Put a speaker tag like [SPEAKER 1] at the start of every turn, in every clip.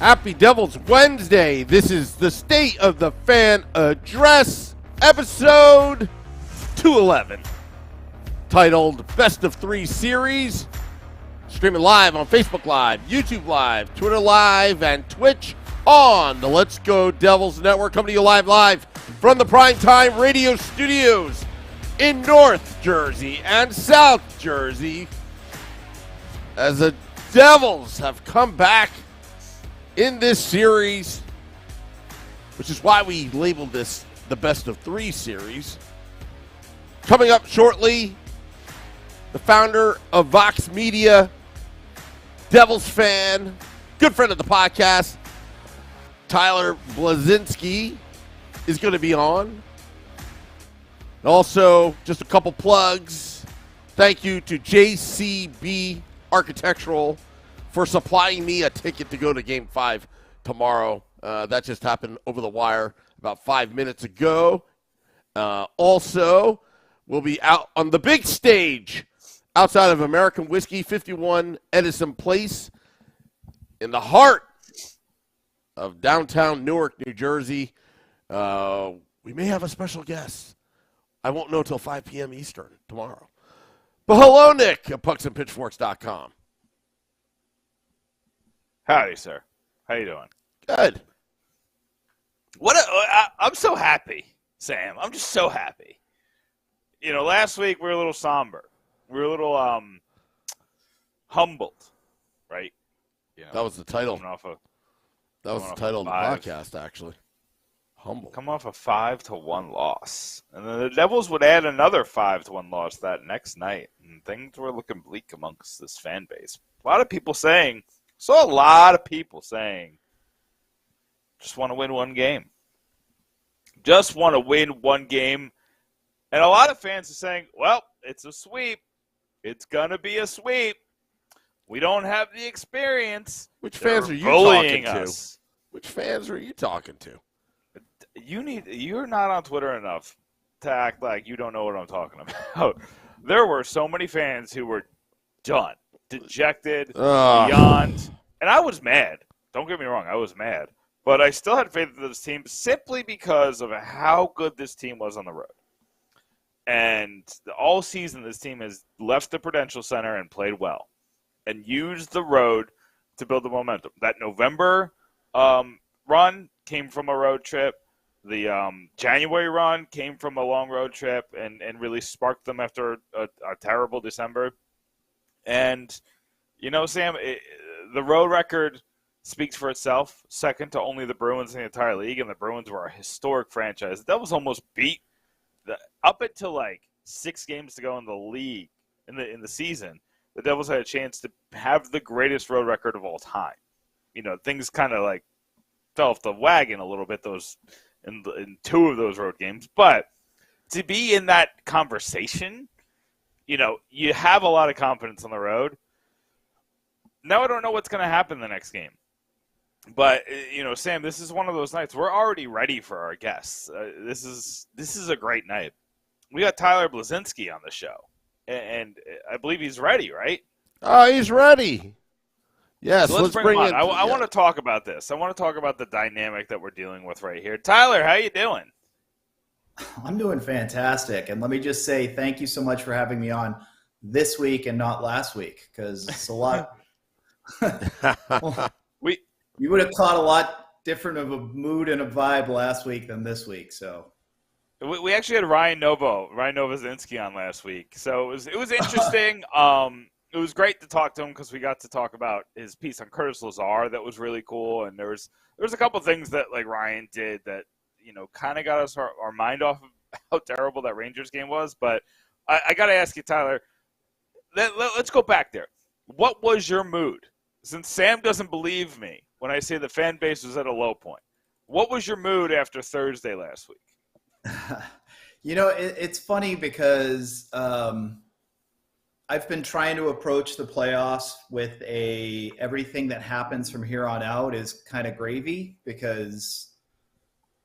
[SPEAKER 1] Happy Devil's Wednesday. This is the State of the Fan Address, episode 211, titled Best of Three Series. Streaming live on Facebook Live, YouTube Live, Twitter Live, and Twitch on the Let's Go Devils Network. Coming to you live from the Primetime Radio Studios in North Jersey and South Jersey, as the Devils have come back in this series, which is why we labeled this the Best of Three series. Coming up shortly, the founder of Vox Media, Devils fan, good friend of the podcast, Tyler Blazinski, is going to be on. And also, just a couple plugs. Thank you to JCB Architectural for supplying me a ticket to go to Game 5 tomorrow. That just happened over the wire about 5 minutes ago. Also, we'll be out on the big stage outside of American Whiskey, 51 Edison Place, in the heart of downtown Newark, New Jersey. We may have a special guest. I won't know till 5 p.m. Eastern tomorrow. But hello, Nick at pucksandpitchforks.com.
[SPEAKER 2] Howdy, sir. How you doing?
[SPEAKER 1] Good.
[SPEAKER 2] I'm so happy, Sam. I'm just so happy. You know, last week we were a little somber. We were a little humbled, right? You know,
[SPEAKER 1] That was the title. That was the title of the podcast, actually. Humble.
[SPEAKER 2] Come off a 5-1 loss. And then the Devils would add another 5-1 loss that next night. And things were looking bleak amongst this fan base. A lot of people saying, saw a lot of people saying, just want to win one game. Just want to win one game. And a lot of fans are saying, well, it's a sweep. It's going to be a sweep. We don't have the experience.
[SPEAKER 1] Which fans are you talking to? Which fans are you talking to?
[SPEAKER 2] You're not on Twitter enough to act like you don't know what I'm talking about. There were so many fans who were done, dejected, beyond. And I was mad. Don't get me wrong, I was mad. But I still had faith in this team simply because of how good this team was on the road. And all season, this team has left the Prudential Center and played well and used the road to build the momentum. That November run came from a road trip. The January run came from a long road trip and really sparked them after a terrible December. And, you know, Sam, the road record speaks for itself, second to only the Bruins in the entire league, and the Bruins were a historic franchise. The Devils almost beat up until like 6 games to go in the league in the season. The Devils had a chance to have the greatest road record of all time. You know, things kind of like fell off the wagon a little bit in 2 of those road games, but to be in that conversation, you know, you have a lot of confidence on the road. Now I don't know what's going to happen the next game. But, you know, Sam, this is one of those nights. We're already ready for our guests. This is a great night. We got Tyler Blazinski on the show, and I believe he's ready, right?
[SPEAKER 1] Oh, he's ready. Yes,
[SPEAKER 2] so let's bring him on. I want to talk about this. I want to talk about the dynamic that we're dealing with right here. Tyler, how you doing?
[SPEAKER 3] I'm doing fantastic. And let me just say thank you so much for having me on this week and not last week, because it's a lot. You would have caught a lot different of a mood and a vibe last week than this week. So
[SPEAKER 2] we actually had Ryan Novozinski on last week. So it was interesting. It was great to talk to him because we got to talk about his piece on Curtis Lazar. That was really cool. And there was a couple things that like Ryan did that, you know, kind of got us our mind off of how terrible that Rangers game was. But I got to ask you, Tyler, let's go back there. What was your mood? Since Sam doesn't believe me when I say the fan base was at a low point, what was your mood after Thursday last week?
[SPEAKER 3] You know, it's funny because I've been trying to approach the playoffs with everything that happens from here on out is kind of gravy, because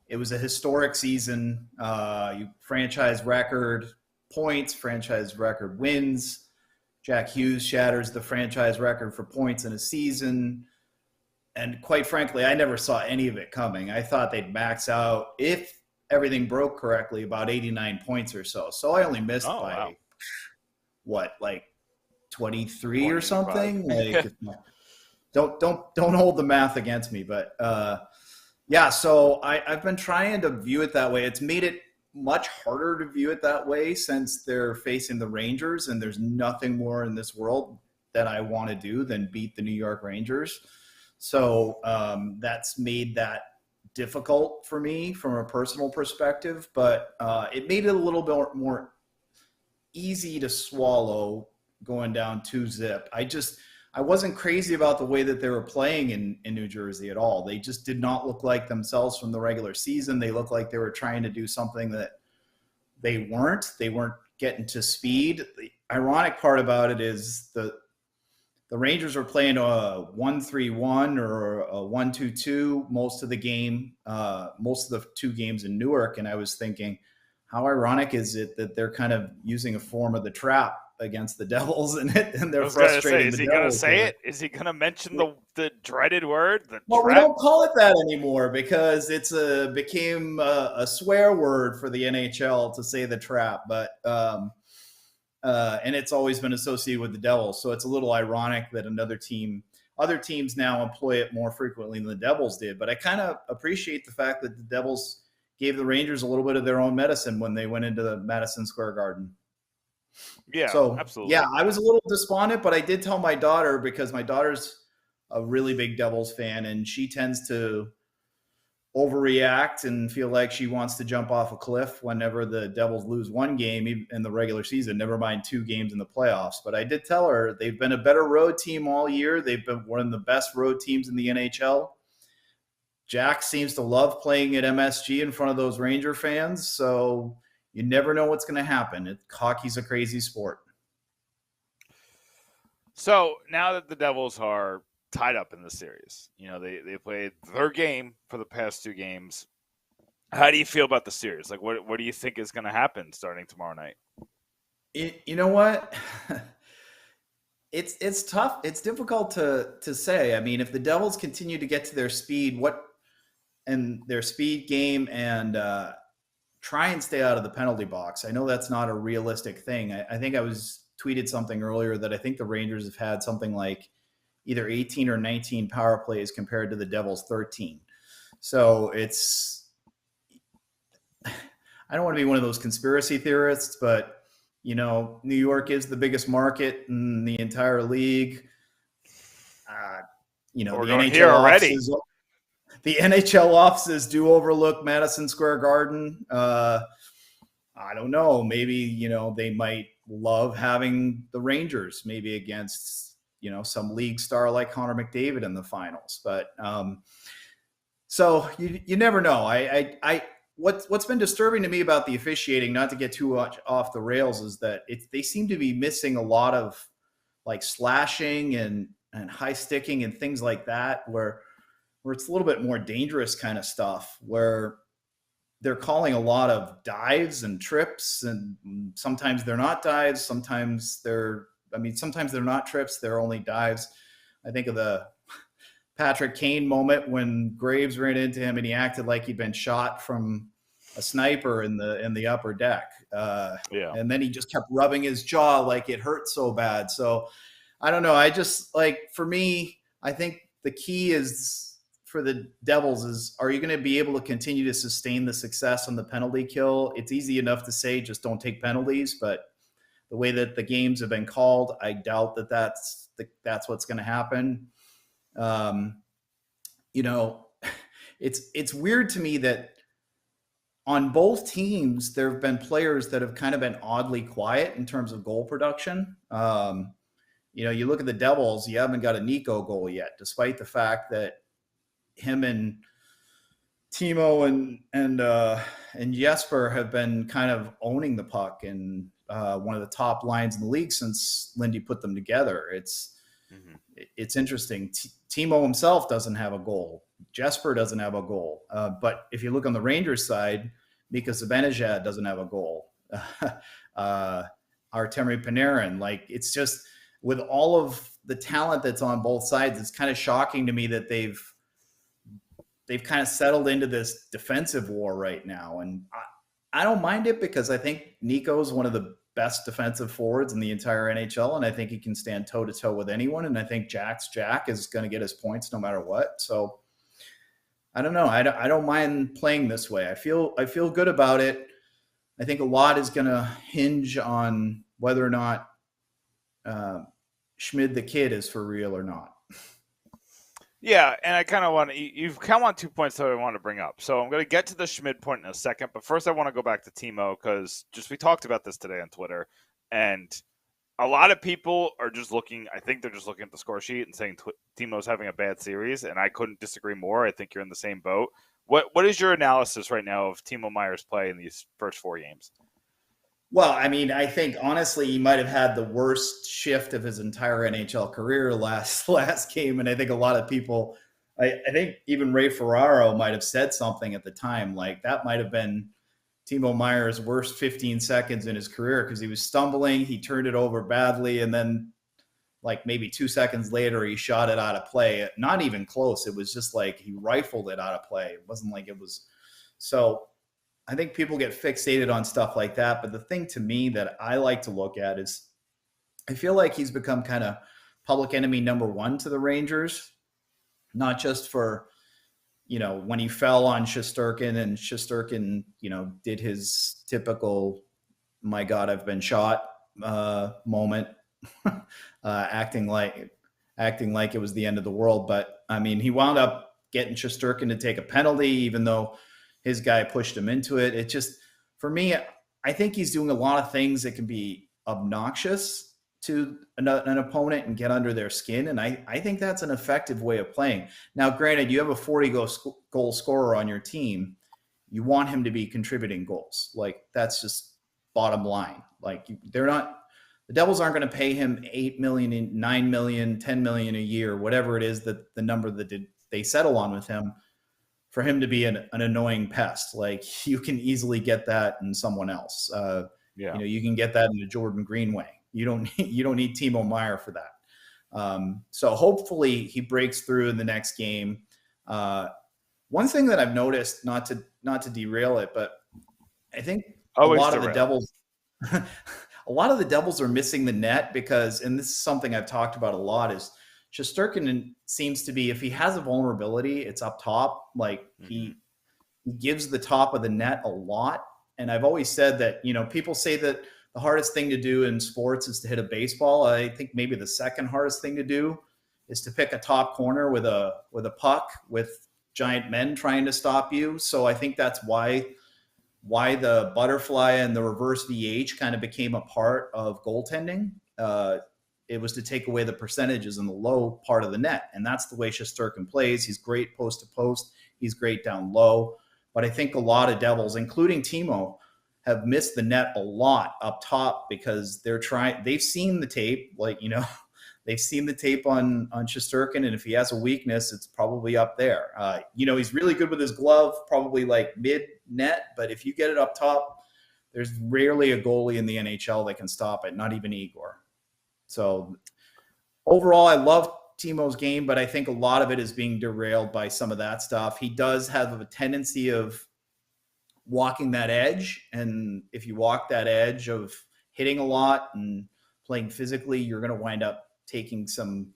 [SPEAKER 3] it was a historic season. Franchise record points, franchise record wins. Jack Hughes shatters the franchise record for points in a season. And quite frankly, I never saw any of it coming. I thought they'd max out, if everything broke correctly, about 89 points or so. So I only missed by like 23 or something. Like, don't hold the math against me. But yeah, so I've been trying to view it that way. It's made it much harder to view it that way since they're facing the Rangers, and there's nothing more in this world that I want to do than beat the New York Rangers. So that's made that difficult for me from a personal perspective, but it made it a little bit more easy to swallow going down 2-0. I wasn't crazy about the way that they were playing in New Jersey at all. They just did not look like themselves from the regular season. They looked like they were trying to do something that they weren't. They weren't getting to speed. The ironic part about it is the Rangers were playing a 1-3-1 or a 1-2-2 most of the game, most of the 2 games in Newark. And I was thinking, how ironic is it that they're kind of using a form of the trap against the Devils, and they're frustrating.
[SPEAKER 2] Is he going to say it? Is he going to mention the dreaded word?
[SPEAKER 3] Well, we don't call it that anymore because it's became a swear word for the NHL to say the trap. But and it's always been associated with the Devils, so it's a little ironic that other teams now employ it more frequently than the Devils did. But I kind of appreciate the fact that the Devils gave the Rangers a little bit of their own medicine when they went into the Madison Square Garden.
[SPEAKER 2] Yeah,
[SPEAKER 3] so
[SPEAKER 2] absolutely.
[SPEAKER 3] Yeah, I was a little despondent, but I did tell my daughter, because my daughter's a really big Devils fan, and she tends to overreact and feel like she wants to jump off a cliff whenever the Devils lose 1 game in the regular season, never mind 2 games in the playoffs. But I did tell her they've been a better road team all year. They've been one of the best road teams in the NHL. Jack seems to love playing at MSG in front of those Ranger fans, so you never know what's going to happen. Hockey's a crazy sport.
[SPEAKER 2] So now that the Devils are tied up in the series, they played their game for the past 2 games. How do you feel about the series? Like, what do you think is going to happen starting tomorrow night?
[SPEAKER 3] You know what? It's tough. It's difficult to say. I mean, if the Devils continue to get to their speed, their speed game and try and stay out of the penalty box. I know that's not a realistic thing. I think I tweeted something earlier that I think the Rangers have had something like either 18 or 19 power plays compared to the Devils 13. So I don't want to be one of those conspiracy theorists, but New York is the biggest market in the entire league. The NHL offices do overlook Madison Square Garden. I don't know. Maybe, they might love having the Rangers maybe against, some league star like Connor McDavid in the finals. But so you never know. What's been disturbing to me about the officiating, not to get too much off the rails, is that they seem to be missing a lot of like slashing and high sticking and things like that, where it's a little bit more dangerous kind of stuff, where they're calling a lot of dives and trips, and sometimes they're not dives. Sometimes they're not trips. They're only dives. I think of the Patrick Kane moment when Graves ran into him and he acted like he'd been shot from a sniper in the upper deck. And then he just kept rubbing his jaw like it hurt so bad. So I don't know. For me, I think the key is for the Devils is, are you going to be able to continue to sustain the success on the penalty kill? It's easy enough to say, just don't take penalties, but the way that the games have been called, I doubt that's what's going to happen. It's weird to me that on both teams, there have been players that have kind of been oddly quiet in terms of goal production. You look at the Devils, you haven't got a Nico goal yet, despite the fact that him and Timo and Jesper have been kind of owning the puck and one of the top lines in the league since Lindy put them together. It's interesting. Timo himself doesn't have a goal. Jesper doesn't have a goal. But if you look on the Rangers side, Mika Zibanejad doesn't have a goal. Artemi Panarin, it's just with all of the talent that's on both sides, it's kind of shocking to me that they've kind of settled into this defensive war right now. And I don't mind it because I think Nico's one of the best defensive forwards in the entire NHL, and I think he can stand toe-to-toe with anyone, and I think Jack is going to get his points no matter what. So I don't know. I don't mind playing this way. I feel good about it. I think a lot is going to hinge on whether or not Schmid the kid is for real or not.
[SPEAKER 2] Yeah, and I kind of want to – you've come on 2 points that I want to bring up. So I'm going to get to the Schmid point in a second, but first I want to go back to Timo because we talked about this today on Twitter, and a lot of people are just looking – I think they're just looking at the score sheet and saying Timo's having a bad series, and I couldn't disagree more. I think you're in the same boat. What is your analysis right now of Timo Meier's play in these first 4 games?
[SPEAKER 3] Well, I mean, I think honestly he might have had the worst shift of his entire NHL career last game, and I think a lot of people, I think even Ray Ferraro might have said something at the time like that might have been Timo Meier's worst 15 seconds in his career because he was stumbling, he turned it over badly, and then like maybe 2 seconds later he shot it out of play. Not even close. It was just like he rifled it out of play. It wasn't like it was so. I think people get fixated on stuff like that. But the thing to me that I like to look at is I feel like he's become kind of public enemy number 1 to the Rangers, not just for, when he fell on Shesterkin and Shesterkin, did his typical, my God, I've been shot moment, acting like it was the end of the world. But I mean, he wound up getting Shesterkin to take a penalty, even though his guy pushed him into it. It just, for me, I think he's doing a lot of things that can be obnoxious to an opponent and get under their skin. And I think that's an effective way of playing. Now, granted, you have a 40-goal scorer on your team. You want him to be contributing goals. Like, that's just bottom line. Like, the Devils aren't going to pay him $8 million, $9 million, $10 million a year, whatever it is that the number that they settle on with him, for him to be an annoying pest. Like, you can easily get that in someone else. You can get that in a Jordan Greenway. You don't need Timo Meier for that. So hopefully he breaks through in the next game. One thing that I've noticed, not to derail it, but I think a lot of the Devils are missing the net because, and this is something I've talked about a lot, is Shesterkin seems to be, if he has a vulnerability, it's up top. Like he gives the top of the net a lot. And I've always said that, people say that the hardest thing to do in sports is to hit a baseball. I think maybe the second hardest thing to do is to pick a top corner with a puck with giant men trying to stop you. So I think that's why the butterfly and the reverse VH kind of became a part of goaltending. It was to take away the percentages in the low part of the net. And that's the way Shesterkin plays. He's great post to post. He's great down low. But I think a lot of Devils, including Timo, have missed the net a lot up top because they've seen the tape, they've seen the tape on Shesterkin. And if he has a weakness, it's probably up there. He's really good with his glove, probably like mid net. But if you get it up top, there's rarely a goalie in the NHL that can stop it, not even Igor. So overall, I love Timo's game, but I think a lot of it is being derailed by some of that stuff. He does have a tendency of walking that edge. And if you walk that edge of hitting a lot and playing physically, you're going to wind up taking some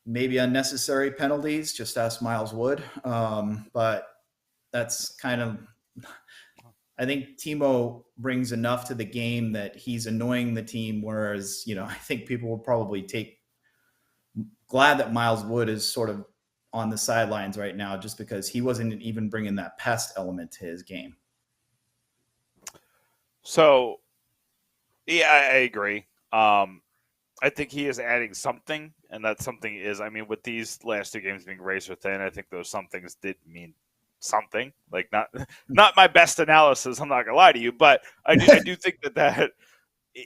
[SPEAKER 3] maybe unnecessary penalties. Just ask Miles Wood. But that's kind of... I think Timo brings enough to the game that he's annoying the team, whereas, I think people will probably glad that Miles Wood is sort of on the sidelines right now just because he wasn't even bringing that pest element to his game.
[SPEAKER 2] So, yeah, I agree. I think he is adding something, and that something is, with these last 2 games being razor thin, I think those some things did mean something. Like not my best analysis, I'm not gonna lie to you, but I do think that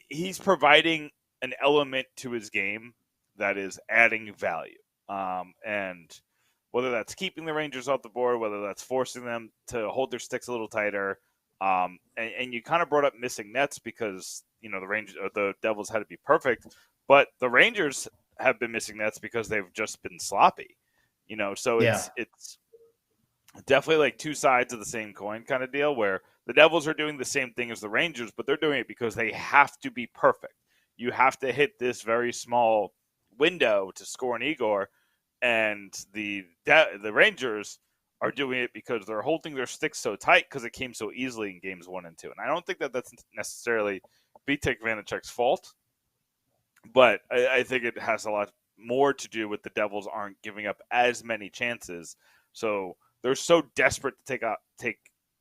[SPEAKER 2] he's providing an element to his game that is adding value, and whether that's keeping the Rangers off the board, whether that's forcing them to hold their sticks a little tighter, and you kind of brought up missing nets because the Devils had to be perfect, but the Rangers have been missing nets because they've just been sloppy. So it's definitely like two sides of the same coin kind of deal, where the Devils are doing the same thing as the Rangers, but they're doing it because they have to be perfect. You have to hit this very small window to score an Igor, and the Rangers are doing it because they're holding their sticks so tight because it came so easily in games 1 and 2. And I don't think that that's necessarily Vitek Vanacek's fault, but I think it has a lot more to do with the Devils aren't giving up as many chances. So they're so desperate to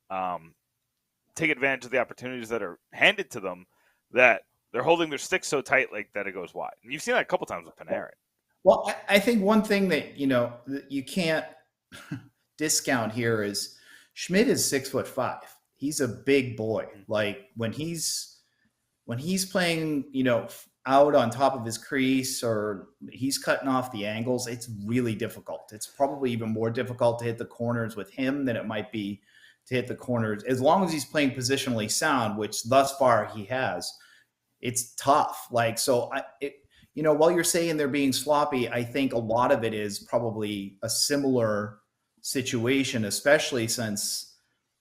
[SPEAKER 2] take advantage of the opportunities that are handed to them that they're holding their sticks so tight like that it goes wide. And you've seen that a couple times with Panarin.
[SPEAKER 3] Well, I think one thing that you can't discount here is Schmid is 6'5". He's a big boy. Like when he's playing, out on top of his crease or he's cutting off the angles, it's really difficult. It's probably even more difficult to hit the corners with him than it might be to hit the corners. As long as he's playing positionally sound, which thus far he has, it's tough. Like, so while you're saying they're being sloppy, I think a lot of it is probably a similar situation, especially since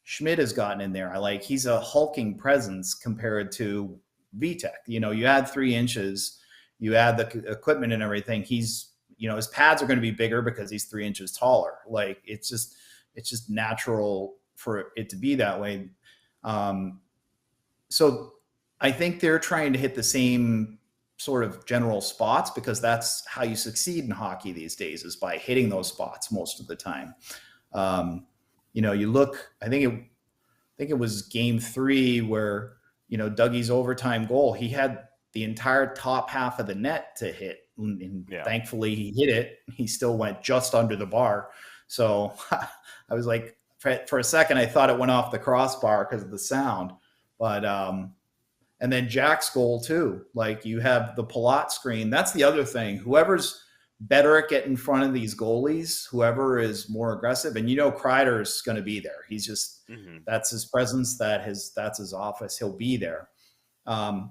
[SPEAKER 3] Schmid has gotten in there. He's a hulking presence compared to Vitek. You add 3 inches, you add the equipment and everything. He's, his pads are going to be bigger because he's 3 inches taller. Like it's just natural for it to be that way. So I think they're trying to hit the same sort of general spots because that's how you succeed in hockey these days, is by hitting those spots most of the time. You look, I think it was game 3 where, Dougie's overtime goal, he had the entire top half of the net to hit. And thankfully he hit it. He still went just under the bar. So I was like, for a second, I thought it went off the crossbar because of the sound. But, and then Jack's goal too. Like you have the Palat screen. That's the other thing. Whoever's better at getting in front of these goalies, whoever is more aggressive, and Kreider's going to be there. He's just that's his presence, that's his office. He'll be there. The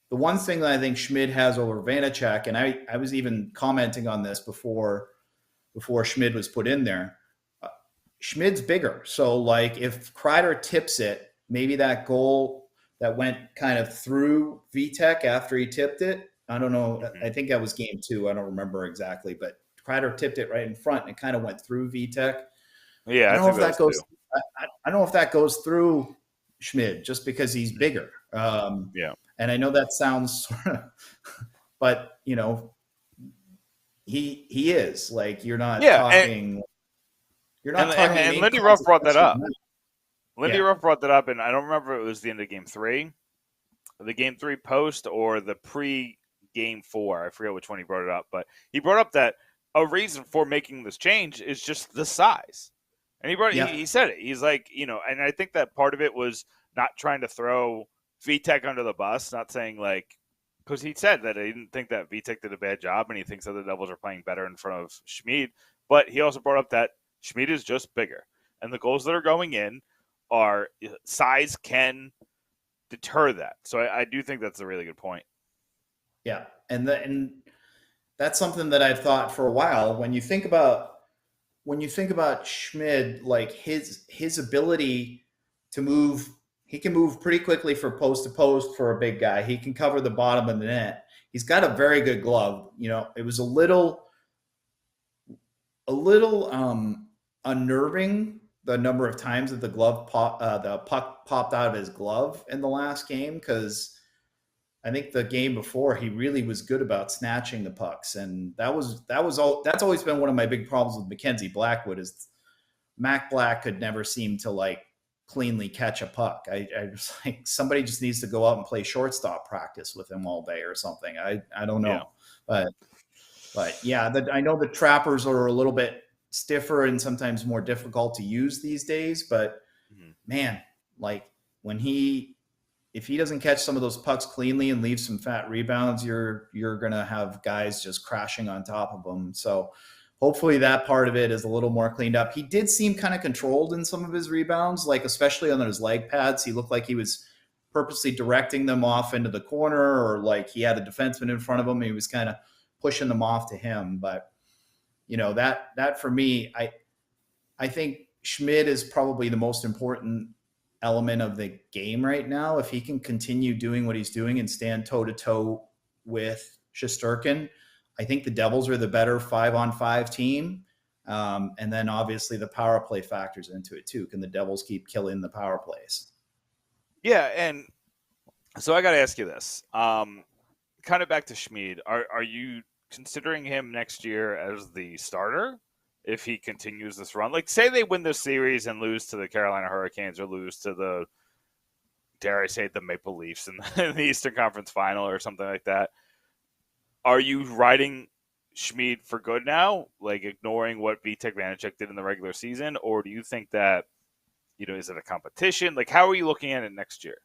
[SPEAKER 3] one thing that I think Schmid has over Vanacek, and I was even commenting on this before Schmid was put in there. Schmid's bigger, so like if Kreider tips it, maybe that goal that went kind of through Vitek after he tipped it. I don't know. I think that was game 2. I don't remember exactly, but Kreider tipped it right in front and it kind of went through Vitek.
[SPEAKER 2] Yeah,
[SPEAKER 3] I don't know if that goes. I don't know if that goes through Schmid just because he's bigger.
[SPEAKER 2] Yeah,
[SPEAKER 3] and I know that sounds sort of, but he is like you're not talking. You're not talking.
[SPEAKER 2] And Lindy Ruff brought that up. Ruff brought that up, and I don't remember if it was the end of Game 3, the Game 3 post, or the pre-Game 4. I forget which one he brought it up, but he brought up that a reason for making this change is just the size. And he said it. He's like, and I think that part of it was not trying to throw Vitek under the bus, not saying like, because he said that he didn't think that Vitek did a bad job, and he thinks that the Devils are playing better in front of Schmid. But he also brought up that Schmid is just bigger, and the goals that are going in are size can deter that. So I do think that's a really good point.
[SPEAKER 3] Yeah, and that's something that I've thought for a while. When you think about Schmid, like his ability to move, he can move pretty quickly from post to post for a big guy. He can cover the bottom of the net. He's got a very good glove. It was a little unnerving the number of times that the puck popped out of his glove in the last game, because I think the game before he really was good about snatching the pucks, and that's always been one of my big problems with Mackenzie Blackwood is Mac Black could never seem to like cleanly catch a puck. I was like, somebody just needs to go out and play shortstop practice with him all day or something. I don't know, but yeah, I know the trappers are a little bit stiffer and sometimes more difficult to use these days, but man, like if he doesn't catch some of those pucks cleanly and leave some fat rebounds, you're going to have guys just crashing on top of them. So hopefully that part of it is a little more cleaned up. He did seem kind of controlled in some of his rebounds, like especially on his leg pads. He looked like he was purposely directing them off into the corner, or like he had a defenseman in front of him. He was kind of pushing them off to him. But that for me, I think Schmid is probably the most important element of the game right now. If he can continue doing what he's doing and stand toe to toe with Shesterkin, I think the Devils are the better 5-on-5 team. And then obviously the power play factors into it too. Can the Devils keep killing the power plays?
[SPEAKER 2] Yeah, and so I got to ask you this. Kind of back to Schmid. Are you considering him next year as the starter if he continues this run? Like, say they win this series and lose to the Carolina Hurricanes or lose to the, dare I say, the Maple Leafs in the Eastern Conference Final or something like that. Are you riding Schmid for good now, like ignoring what Vitek Vanacek did in the regular season? Or do you think that, is it a competition? Like, how are you looking at it next year?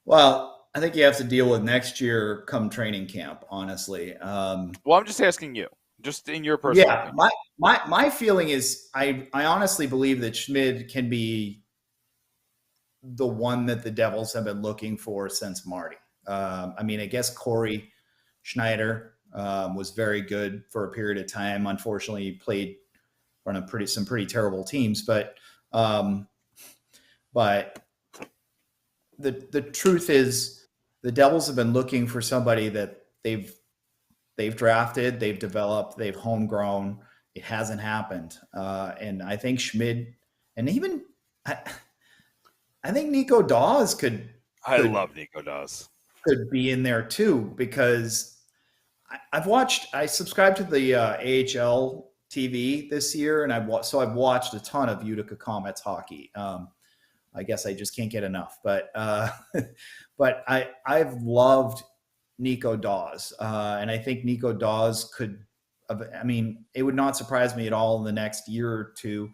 [SPEAKER 3] Well, I think you have to deal with next year come training camp, honestly.
[SPEAKER 2] Well, I'm just asking you, just in your personal opinion.
[SPEAKER 3] My feeling is I honestly believe that Schmid can be the one that the Devils have been looking for since Marty. I guess Corey Schneider was very good for a period of time. Unfortunately, he played on some pretty terrible teams, but the truth is the Devils have been looking for somebody that they've drafted, they've developed, they've homegrown. It hasn't happened. And I think Schmid, and even I think Nico Dawes could. I
[SPEAKER 2] love Nico Dawes.
[SPEAKER 3] Could be in there too, because I subscribed to the AHL TV this year, and I've watched a ton of Utica Comets hockey. I guess I just can't get enough, but I've loved Nico Dawes, and I think Nico Dawes could. It would not surprise me at all in the next year or two.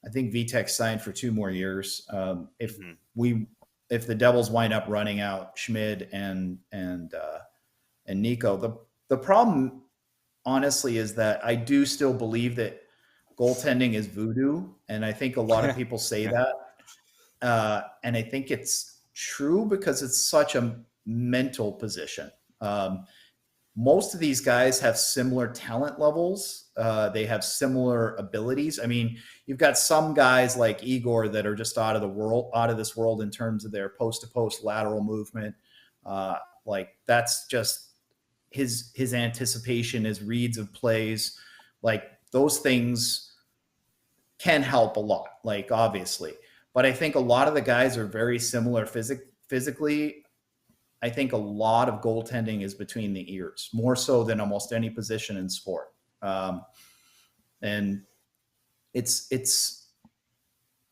[SPEAKER 3] I think Vitek signed for 2 more years. If the Devils wind up running out Schmid and Nico, the problem, honestly, is that I do still believe that goaltending is voodoo, and I think a lot of people say that, and I think it's true because it's such a mental position. Most of these guys have similar talent levels. They have similar abilities. You've got some guys like Igor that are just out of this world in terms of their post-to-post lateral movement. Like that's just his anticipation, his reads of plays. Like those things can help a lot, like obviously. But I think a lot of the guys are very similar physically. I think a lot of goaltending is between the ears, more so than almost any position in sport. And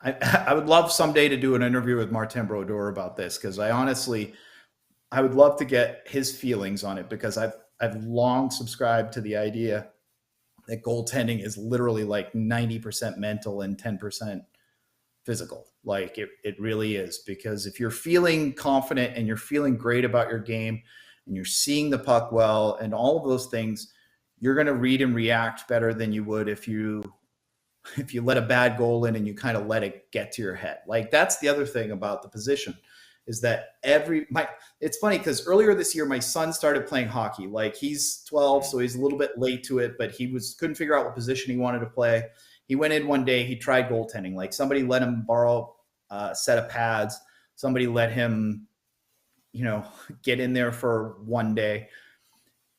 [SPEAKER 3] I would love someday to do an interview with Martin Brodeur about this, because I would love to get his feelings on it, because I've long subscribed to the idea that goaltending is literally like 90% mental and 10% physical. Like it really is, because if you're feeling confident and you're feeling great about your game and you're seeing the puck well and all of those things, you're going to read and react better than you would if you let a bad goal in and you kind of let it get to your head. Like that's the other thing about the position, is that it's funny because earlier this year my son started playing hockey. Like he's 12, so he's a little bit late to it, but he couldn't figure out what position he wanted to play. He went in one day, he tried goaltending. Like somebody let him borrow a set of pads. Somebody let him, get in there for one day.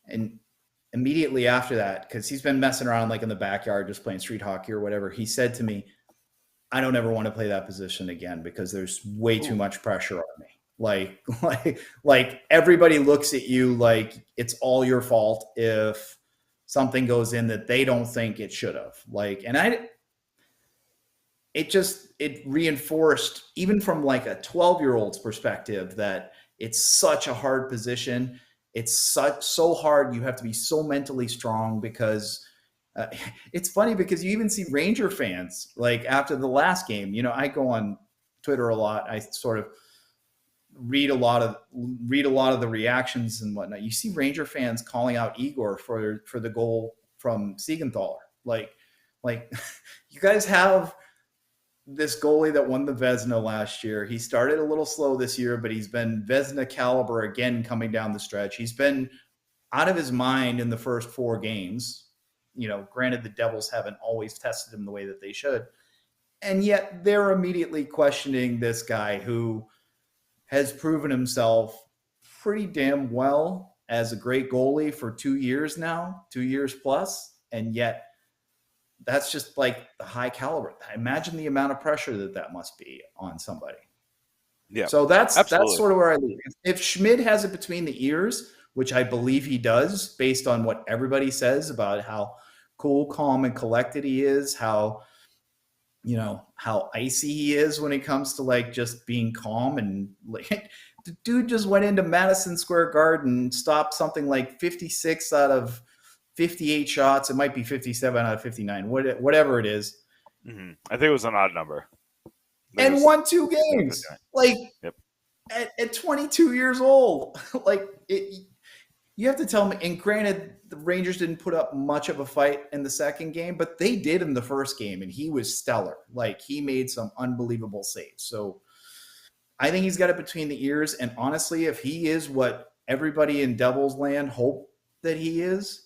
[SPEAKER 3] And immediately after that, because he's been messing around like in the backyard, just playing street hockey or whatever, he said to me, I don't ever want to play that position again because there's way too much pressure on me. Like everybody looks at you like it's all your fault if something goes in that they don't think it should have. It reinforced, even from like a 12-year-old's perspective, that it's such a hard position. It's so hard. You have to be so mentally strong, because it's funny because you even see Ranger fans, like after the last game, I go on Twitter a lot. I sort of read a lot of the reactions and whatnot. You see Ranger fans calling out Igor for the goal from Siegenthaler. Like you guys have this goalie that won the Vezina last year. He started a little slow this year, but he's been Vezina caliber again coming down the stretch. He's been out of his mind in the first 4 games. Granted, the Devils haven't always tested him the way that they should. And yet they're immediately questioning this guy who has proven himself pretty damn well as a great goalie for 2 years now, 2 years plus. And yet that's just like the high caliber. Imagine the amount of pressure that must be on somebody.
[SPEAKER 2] Yeah.
[SPEAKER 3] So that's
[SPEAKER 2] absolutely.
[SPEAKER 3] sort of where I leave. If Schmid has it between the ears, which I believe he does based on what everybody says about how cool, calm, and collected he is, how icy he is when it comes to like just being calm, and like the dude just went into Madison Square Garden, stopped something like 56 out of 58 shots. It might be 57 out of 59, whatever it is.
[SPEAKER 2] Mm-hmm. I think it was an odd number.
[SPEAKER 3] And won 2 games. Like
[SPEAKER 2] yep.
[SPEAKER 3] at 22 years old. Like you have to tell me, and granted, the Rangers didn't put up much of a fight in the second game, but they did in the first game, and he was stellar. Like, he made some unbelievable saves. So I think he's got it between the ears, and honestly, if he is what everybody in Devils land hope that he is,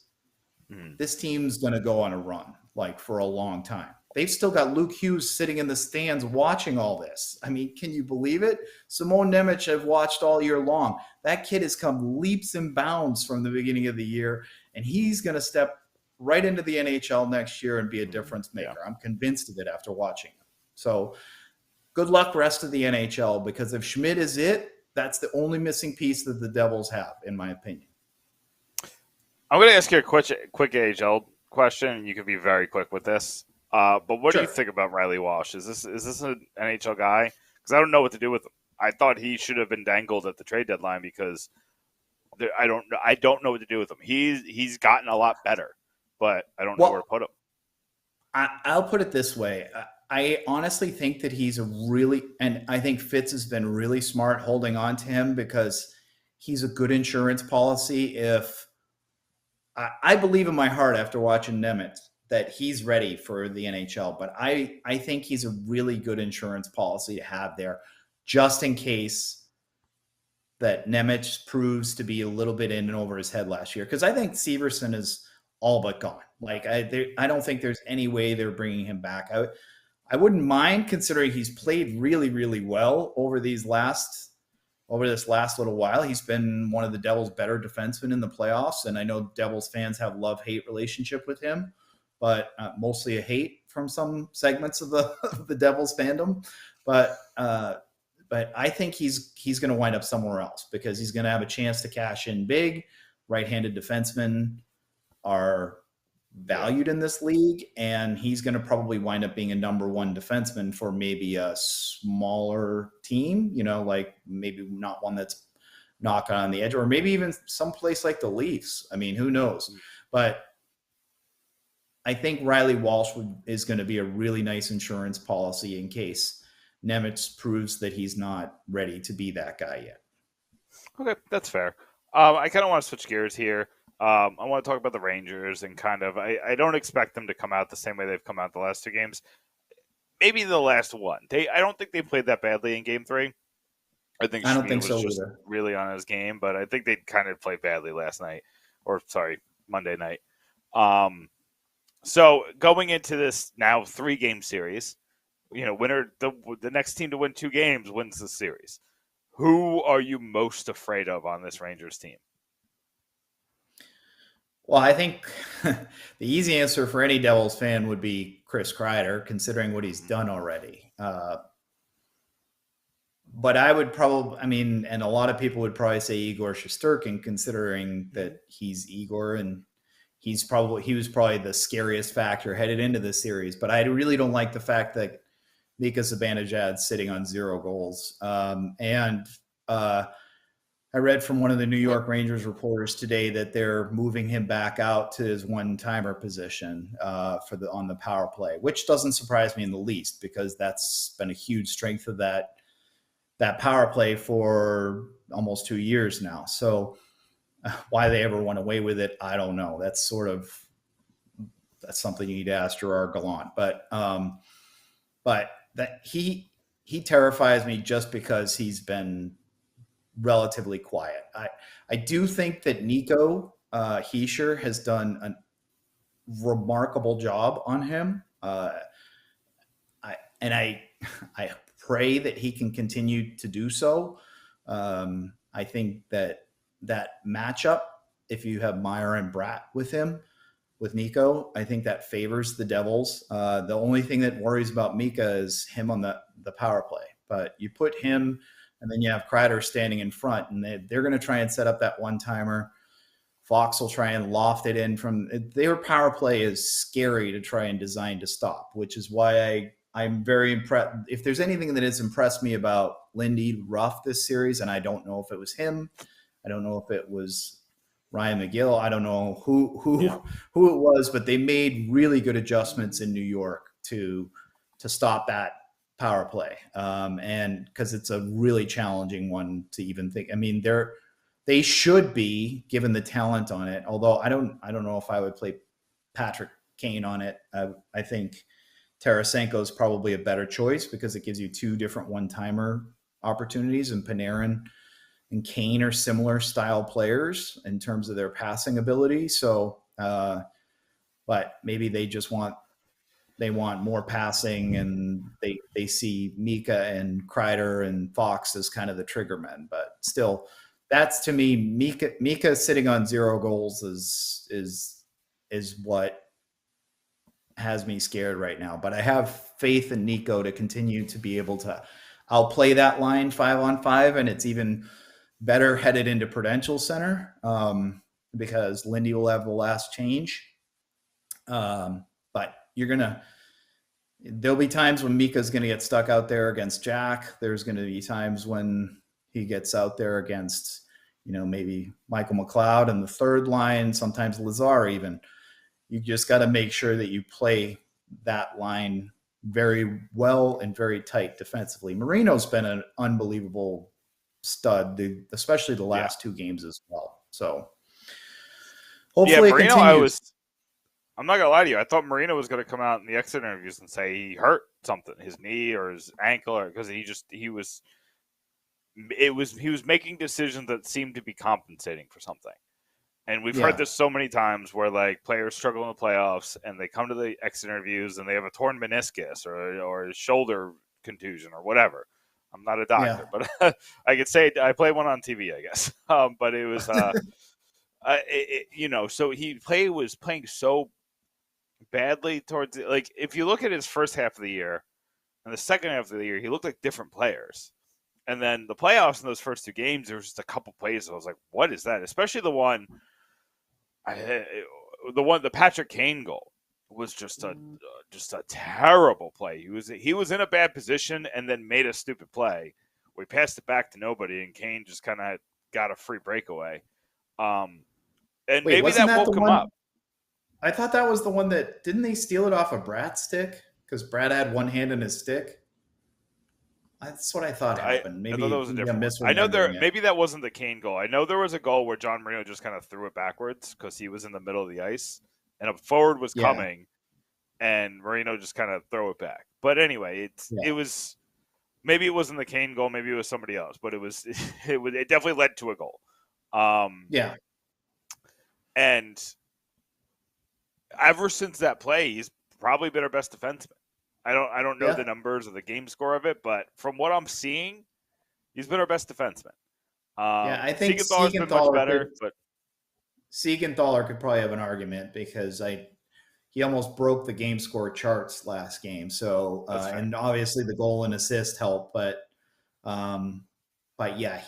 [SPEAKER 3] this team's going to go on a run, like, for a long time. They've still got Luke Hughes sitting in the stands watching all this. I mean, can you believe it? Simone Nemec I've watched all year long. That kid has come leaps and bounds from the beginning of the year, and he's going to step right into the NHL next year and be a difference maker. Yeah. I'm convinced of it after watching him. So good luck rest of the NHL, because if Schmid is it, that's the only missing piece that the Devils have, in my opinion.
[SPEAKER 2] I'm going to ask you a quick AHL question, and you can be very quick with this. But what do you think about Riley Walsh? Is this an NHL guy? Because I don't know what to do with him. I thought he should have been dangled at the trade deadline, because I don't know what to do with him. He's gotten a lot better, but I don't know where to put him.
[SPEAKER 3] I'll put it this way. I honestly think that he's and I think Fitz has been really smart holding on to him, because he's a good insurance policy. If I believe in my heart after watching Nemec that he's ready for the NHL, but I think he's a really good insurance policy to have there, just in case that Nemec proves to be a little bit in and over his head last year. Because I think Severson is all but gone. Like, I don't think there's any way they're bringing him back. I wouldn't mind, considering he's played really, really well over this last little while. He's been one of the Devils' better defensemen in the playoffs, and I know Devils fans have love-hate relationship with him, but mostly a hate from some segments of the Devils fandom. But I think he's going to wind up somewhere else, because he's going to have a chance to cash in big. Right-handed defensemen are valued in this league, and he's going to probably wind up being a number 1 defenseman for maybe a smaller team, like maybe not one that's knocking on the edge, or maybe even someplace like the Leafs. I mean, who knows? But I think Riley Walsh is going to be a really nice insurance policy in case Nemec proves that he's not ready to be that guy yet.
[SPEAKER 2] Okay, that's fair. I kind of want to switch gears here. I want to talk about the Rangers, and kind of, I don't expect them to come out the same way they've come out the last 2 games. Maybe the last one. I don't think they played that badly in Game 3. I don't think so was either. Really on his game, but I think they kind of played badly Monday night. So going into this now 3-game series, winner, the next team to win 2 games wins the series. Who are you most afraid of on this Rangers team?
[SPEAKER 3] Well, I think the easy answer for any Devils fan would be Chris Kreider, considering what he's done already. But I would probably, and a lot of people would probably say Igor Shesterkin, considering that he's Igor, and he was probably the scariest factor headed into this series. But I really don't like the fact that Mika Zibanejad's sitting on 0 goals. I read from one of the New York Rangers reporters today that they're moving him back out to his one-timer position on the power play, which doesn't surprise me in the least, because that's been a huge strength of that power play for almost 2 years now. So why they ever went away with it, I don't know. That's something you need to ask Gerard Gallant. But that he terrifies me just because he's been relatively quiet. I do think that Nico Heischer has done a remarkable job on him. I pray that he can continue to do so. I think that matchup, if you have Meier and Bratt with him, with Nico, I think that favors the Devils. The only thing that worries about Mika is him on the power play. But you put him, and then you have Kreider standing in front, and they're going to try and set up that one-timer. Fox will try and loft it in from their power play is scary to try and design to stop, which is why I'm very impressed. If there's anything that has impressed me about Lindy Ruff this series, and I don't know if it was him, I don't know if it was Ryan McGill, I don't know who it was, but they made really good adjustments in New York to stop that power play, and because it's a really challenging one to even think. I mean, they should be given the talent on it. Although I don't know if I would play Patrick Kane on it. I think Tarasenko is probably a better choice because it gives you two different one-timer opportunities, and Panarin and Kane are similar style players in terms of their passing ability. So, but maybe they just want more passing, and they see Mika and Kreider and Fox as kind of the trigger men. But still, that's to me, Mika sitting on 0 goals is what has me scared right now. But I have faith in Nico to continue to be able to outplay that line 5-on-5, and it's even better headed into Prudential Center because Lindy will have the last change. But there'll be times when Mika's going to get stuck out there against Jack. There's going to be times when he gets out there against, maybe Michael McLeod and the third line, sometimes Lazar even. You just got to make sure that you play that line very well and very tight defensively. Marino's been an unbelievable stud, especially the last 2 games as well. So hopefully
[SPEAKER 2] Marino,
[SPEAKER 3] it continues.
[SPEAKER 2] I'm not gonna lie to you. I thought Marino was gonna come out in the exit interviews and say he hurt something, his knee or his ankle, or because he was making decisions that seemed to be compensating for something. And we've heard this so many times where like players struggle in the playoffs and they come to the exit interviews and they have a torn meniscus or a shoulder contusion or whatever. I'm not a doctor, but I could say I played one on TV, I guess. But it was, so he was playing so badly towards like if you look at his first half of the year and the second half of the year, he looked like different players. And then the playoffs in those first 2 games, there was just a couple plays. I was like, "What is that?" Especially the Patrick Kane goal was just a terrible play. He was in a bad position and then made a stupid play. We passed it back to nobody, and Kane just kind of got a free breakaway. And maybe that woke him up.
[SPEAKER 3] I thought that was the one that didn't they steal it off of Brad's stick because Brad had one hand in his stick. That's what I thought happened. Maybe
[SPEAKER 2] I thought that was a different one. I know maybe that wasn't the Kane goal. I know there was a goal where John Marino just kind of threw it backwards because he was in the middle of the ice and a forward was coming, and Marino just kind of throw it back. But anyway, it was maybe it wasn't the Kane goal, maybe it was somebody else, but it definitely led to a goal. And ever since that play, he's probably been our best defenseman. I don't know the numbers or the game score of it, but from what I'm seeing, he's been our best defenseman.
[SPEAKER 3] I think
[SPEAKER 2] Siegenthaler's been much better, but
[SPEAKER 3] Siegenthaler could probably have an argument because he almost broke the game score charts last game. So and obviously the goal and assist helped, but yeah,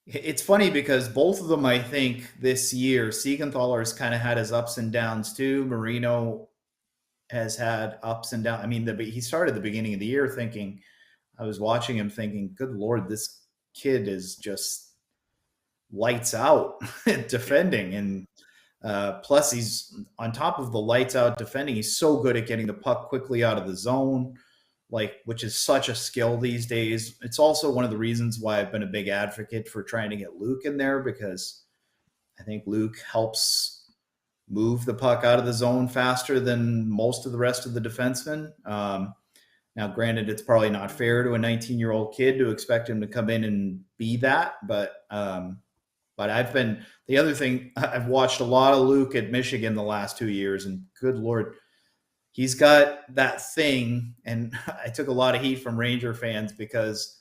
[SPEAKER 3] it's funny because both of them, I think this year, Siegenthaler's kind of had his ups and downs too. Marino has had ups and downs. I mean, he started the beginning of the year I was watching him thinking, good Lord, this kid is just lights out defending. And plus he's on top of the lights out defending. He's so good at getting the puck quickly out of the zone, which is such a skill these days. It's also one of the reasons why I've been a big advocate for trying to get Luke in there, because I think Luke helps move the puck out of the zone faster than most of the rest of the defensemen. Now, granted, it's probably not fair to a 19-year-old kid to expect him to come in and be that, but But the other thing, I've watched a lot of Luke at Michigan the last 2 years, and good Lord, he's got that thing. And I took a lot of heat from Ranger fans because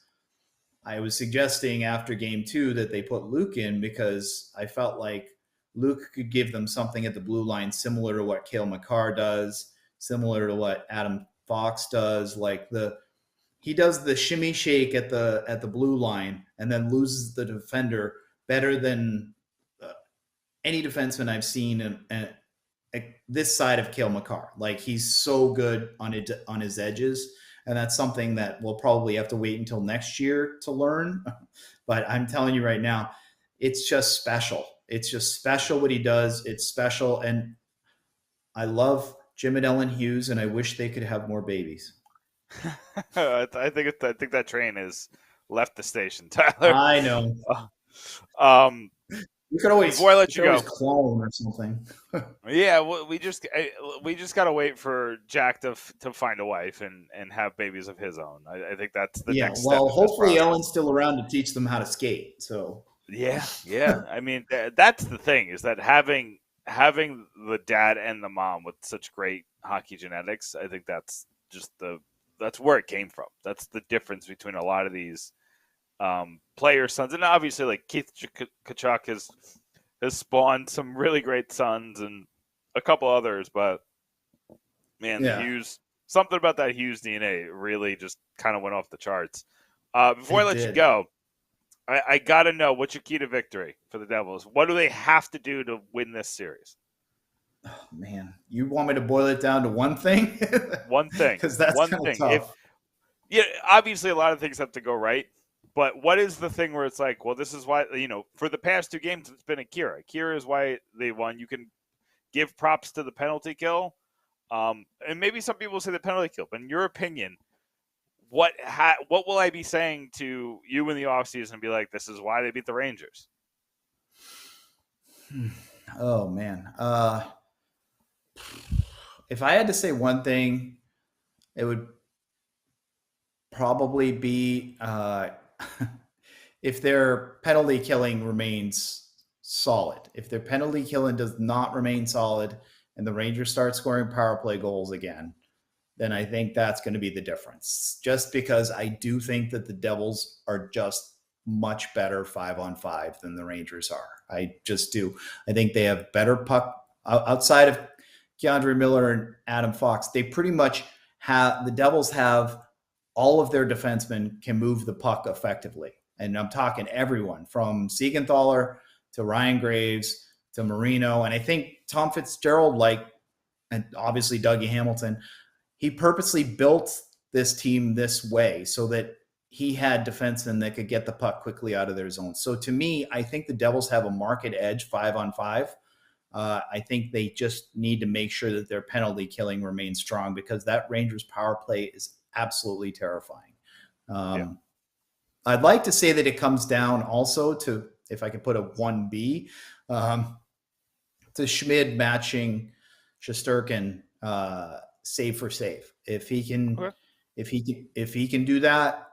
[SPEAKER 3] I was suggesting after game 2 that they put Luke in because I felt like Luke could give them something at the blue line similar to what Cale Makar does, similar to what Adam Fox does. He does the shimmy shake at the blue line and then loses the defender better than any defenseman I've seen in this side of Cale Makar. Like, he's so good on his edges, and that's something that we'll probably have to wait until next year to learn. But I'm telling you right now, it's just special. It's just special what he does. It's special, and I love Jim and Ellen Hughes, and I wish they could have more babies.
[SPEAKER 2] I think that train has left the station, Tyler.
[SPEAKER 3] I know. You could always
[SPEAKER 2] before I let you go,
[SPEAKER 3] clone or something.
[SPEAKER 2] Yeah, we just gotta wait for Jack to find a wife and have babies of his own. I think that's the next step.
[SPEAKER 3] Well, hopefully Ellen's still around to teach them how to skate. So
[SPEAKER 2] yeah. I mean, that's the thing, is that having the dad and the mom with such great hockey genetics, I think that's just that's where it came from. That's the difference between a lot of these player sons, and obviously like Keith Tkachuk has spawned some really great sons and a couple others, but man, the Hughes, something about that Hughes DNA really just kind of went off the charts. Before I let you go, I gotta know, what's your key to victory for the Devils? What do they have to do to win this series?
[SPEAKER 3] Oh, man, you want me to boil it down to one thing?
[SPEAKER 2] One thing,
[SPEAKER 3] because that's
[SPEAKER 2] one
[SPEAKER 3] kind of
[SPEAKER 2] thing.
[SPEAKER 3] tough.
[SPEAKER 2] Obviously a lot of things have to go right. But what is the thing where it's like, well, this is why, for the past 2 games, it's been Akira. Akira is why they won. You can give props to the penalty kill. And maybe some people say the penalty kill. But in your opinion, what will I be saying to you in the offseason and be like, this is why they beat the Rangers?
[SPEAKER 3] Oh, man. If I had to say one thing, it would probably be if their penalty killing remains solid. If their penalty killing does not remain solid and the Rangers start scoring power play goals again, then I think that's going to be the difference. Just because I do think that the Devils are just much better 5-on-5 than the Rangers are. I just do. I think they have better puck outside of Keandre Miller and Adam Fox. They pretty much the Devils have all of their defensemen can move the puck effectively. And I'm talking everyone from Siegenthaler to Ryan Graves to Marino. And I think Tom Fitzgerald, and obviously Dougie Hamilton, he purposely built this team this way so that he had defensemen that could get the puck quickly out of their zone. So to me, I think the Devils have a market edge 5-on-5. I think they just need to make sure that their penalty killing remains strong, because that Rangers power play is absolutely terrifying. I'd like to say that it comes down also to, if I could put a 1B, to Schmid matching Shesterkin save for save. If he can do that,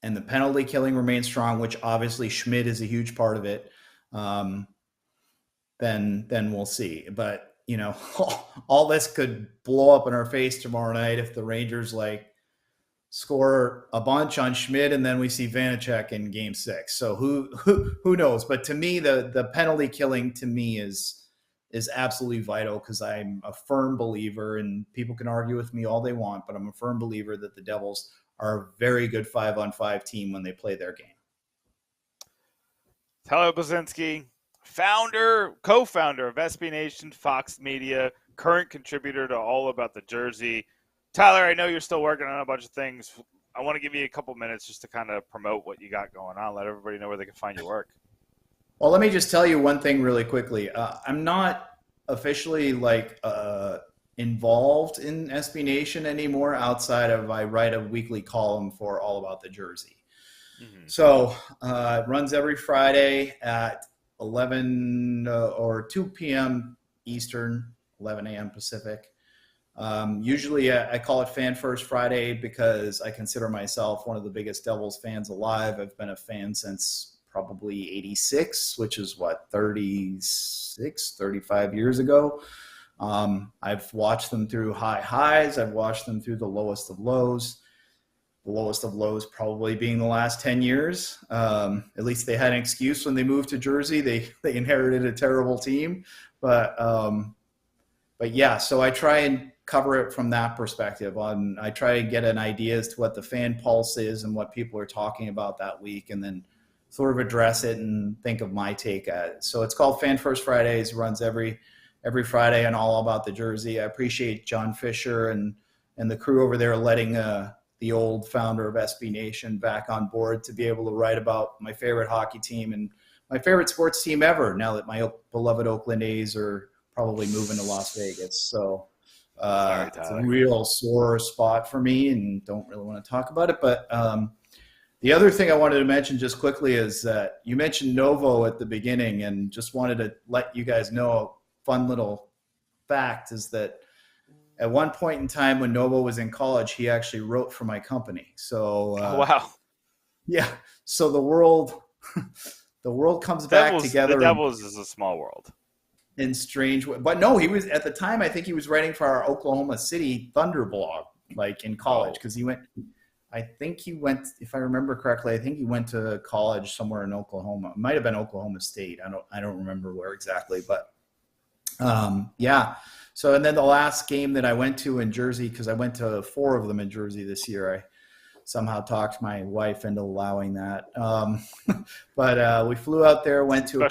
[SPEAKER 3] and the penalty killing remains strong, which obviously Schmid is a huge part of it, then we'll see. But all this could blow up in our face tomorrow night if the Rangers score a bunch on Schmid and then we see Vanacek in Game 6. So who knows? But to me, the penalty killing to me is absolutely vital, because I'm a firm believer, and people can argue with me all they want, but I'm a firm believer that the Devils are a very good 5-on-5 team when they play their game.
[SPEAKER 2] Tyler Blazinski, co-founder of SB Nation, Fox Media, current contributor to All About the Jersey. Tyler, I know you're still working on a bunch of things. I want to give you a couple minutes just to kind of promote what you got going on. Let everybody know where they can find your work.
[SPEAKER 3] Well, let me just tell you one thing really quickly. I'm not officially involved in SB Nation anymore, outside of I write a weekly column for All About the Jersey. Mm-hmm. So it runs every Friday at 11 or 2 p.m. Eastern, 11 a.m. Pacific. Usually I call it Fan First Friday because I consider myself one of the biggest Devils fans alive. I've been a fan since probably 86, which is 35 years ago. I've watched them through high highs. I've watched them through the lowest of lows. The lowest of lows probably being the last 10 years. At least they had an excuse when they moved to Jersey. They inherited a terrible team. But yeah, so I try and cover it from that perspective. I try to get an idea as to what the fan pulse is and what people are talking about that week, and then sort of address it and think of my take at it. So it's called Fan First Fridays. Runs every Friday and all about the jersey. I appreciate John Fisher and the crew over there letting the old founder of SB Nation back on board to be able to write about my favorite hockey team and my favorite sports team ever, now that my beloved Oakland A's are probably moving to Las Vegas. So it's a real sore spot for me and don't really want to talk about it. But the other thing I wanted to mention just quickly is that you mentioned Novo at the beginning, and just wanted to let you guys know a fun little fact is that at one point in time when Novo was in college, he actually wrote for my company. So
[SPEAKER 2] wow.
[SPEAKER 3] Yeah. So the world comes back together.
[SPEAKER 2] The Devils is a small world.
[SPEAKER 3] In strange way. But no, he was at the time, I think he was writing for our Oklahoma City Thunder blog, like in college, because he went, if I remember correctly, I think he went to college somewhere in Oklahoma. It might have been Oklahoma State. I don't remember where exactly, but yeah. So, and then the last game that I went to in Jersey, because I went to 4 of them in Jersey this year, I somehow talked my wife into allowing that. But we flew out there, went to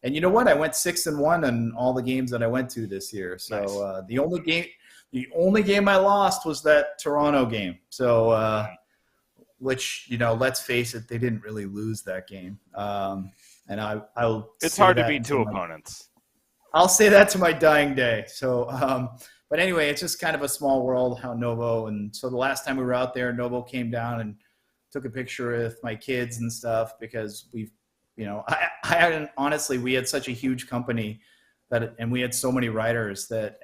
[SPEAKER 3] and you know what? I went 6-1 in all the games that I went to this year. So nice. The only game I lost was that Toronto game. So, which, let's face it, they didn't really lose that game. And
[SPEAKER 2] it's hard to beat 2 opponents.
[SPEAKER 3] I'll say that to my dying day. So, but anyway, it's just kind of a small world, how Novo. And so the last time we were out there, Novo came down and took a picture with my kids and stuff, because honestly, we had such a huge company and we had so many writers that,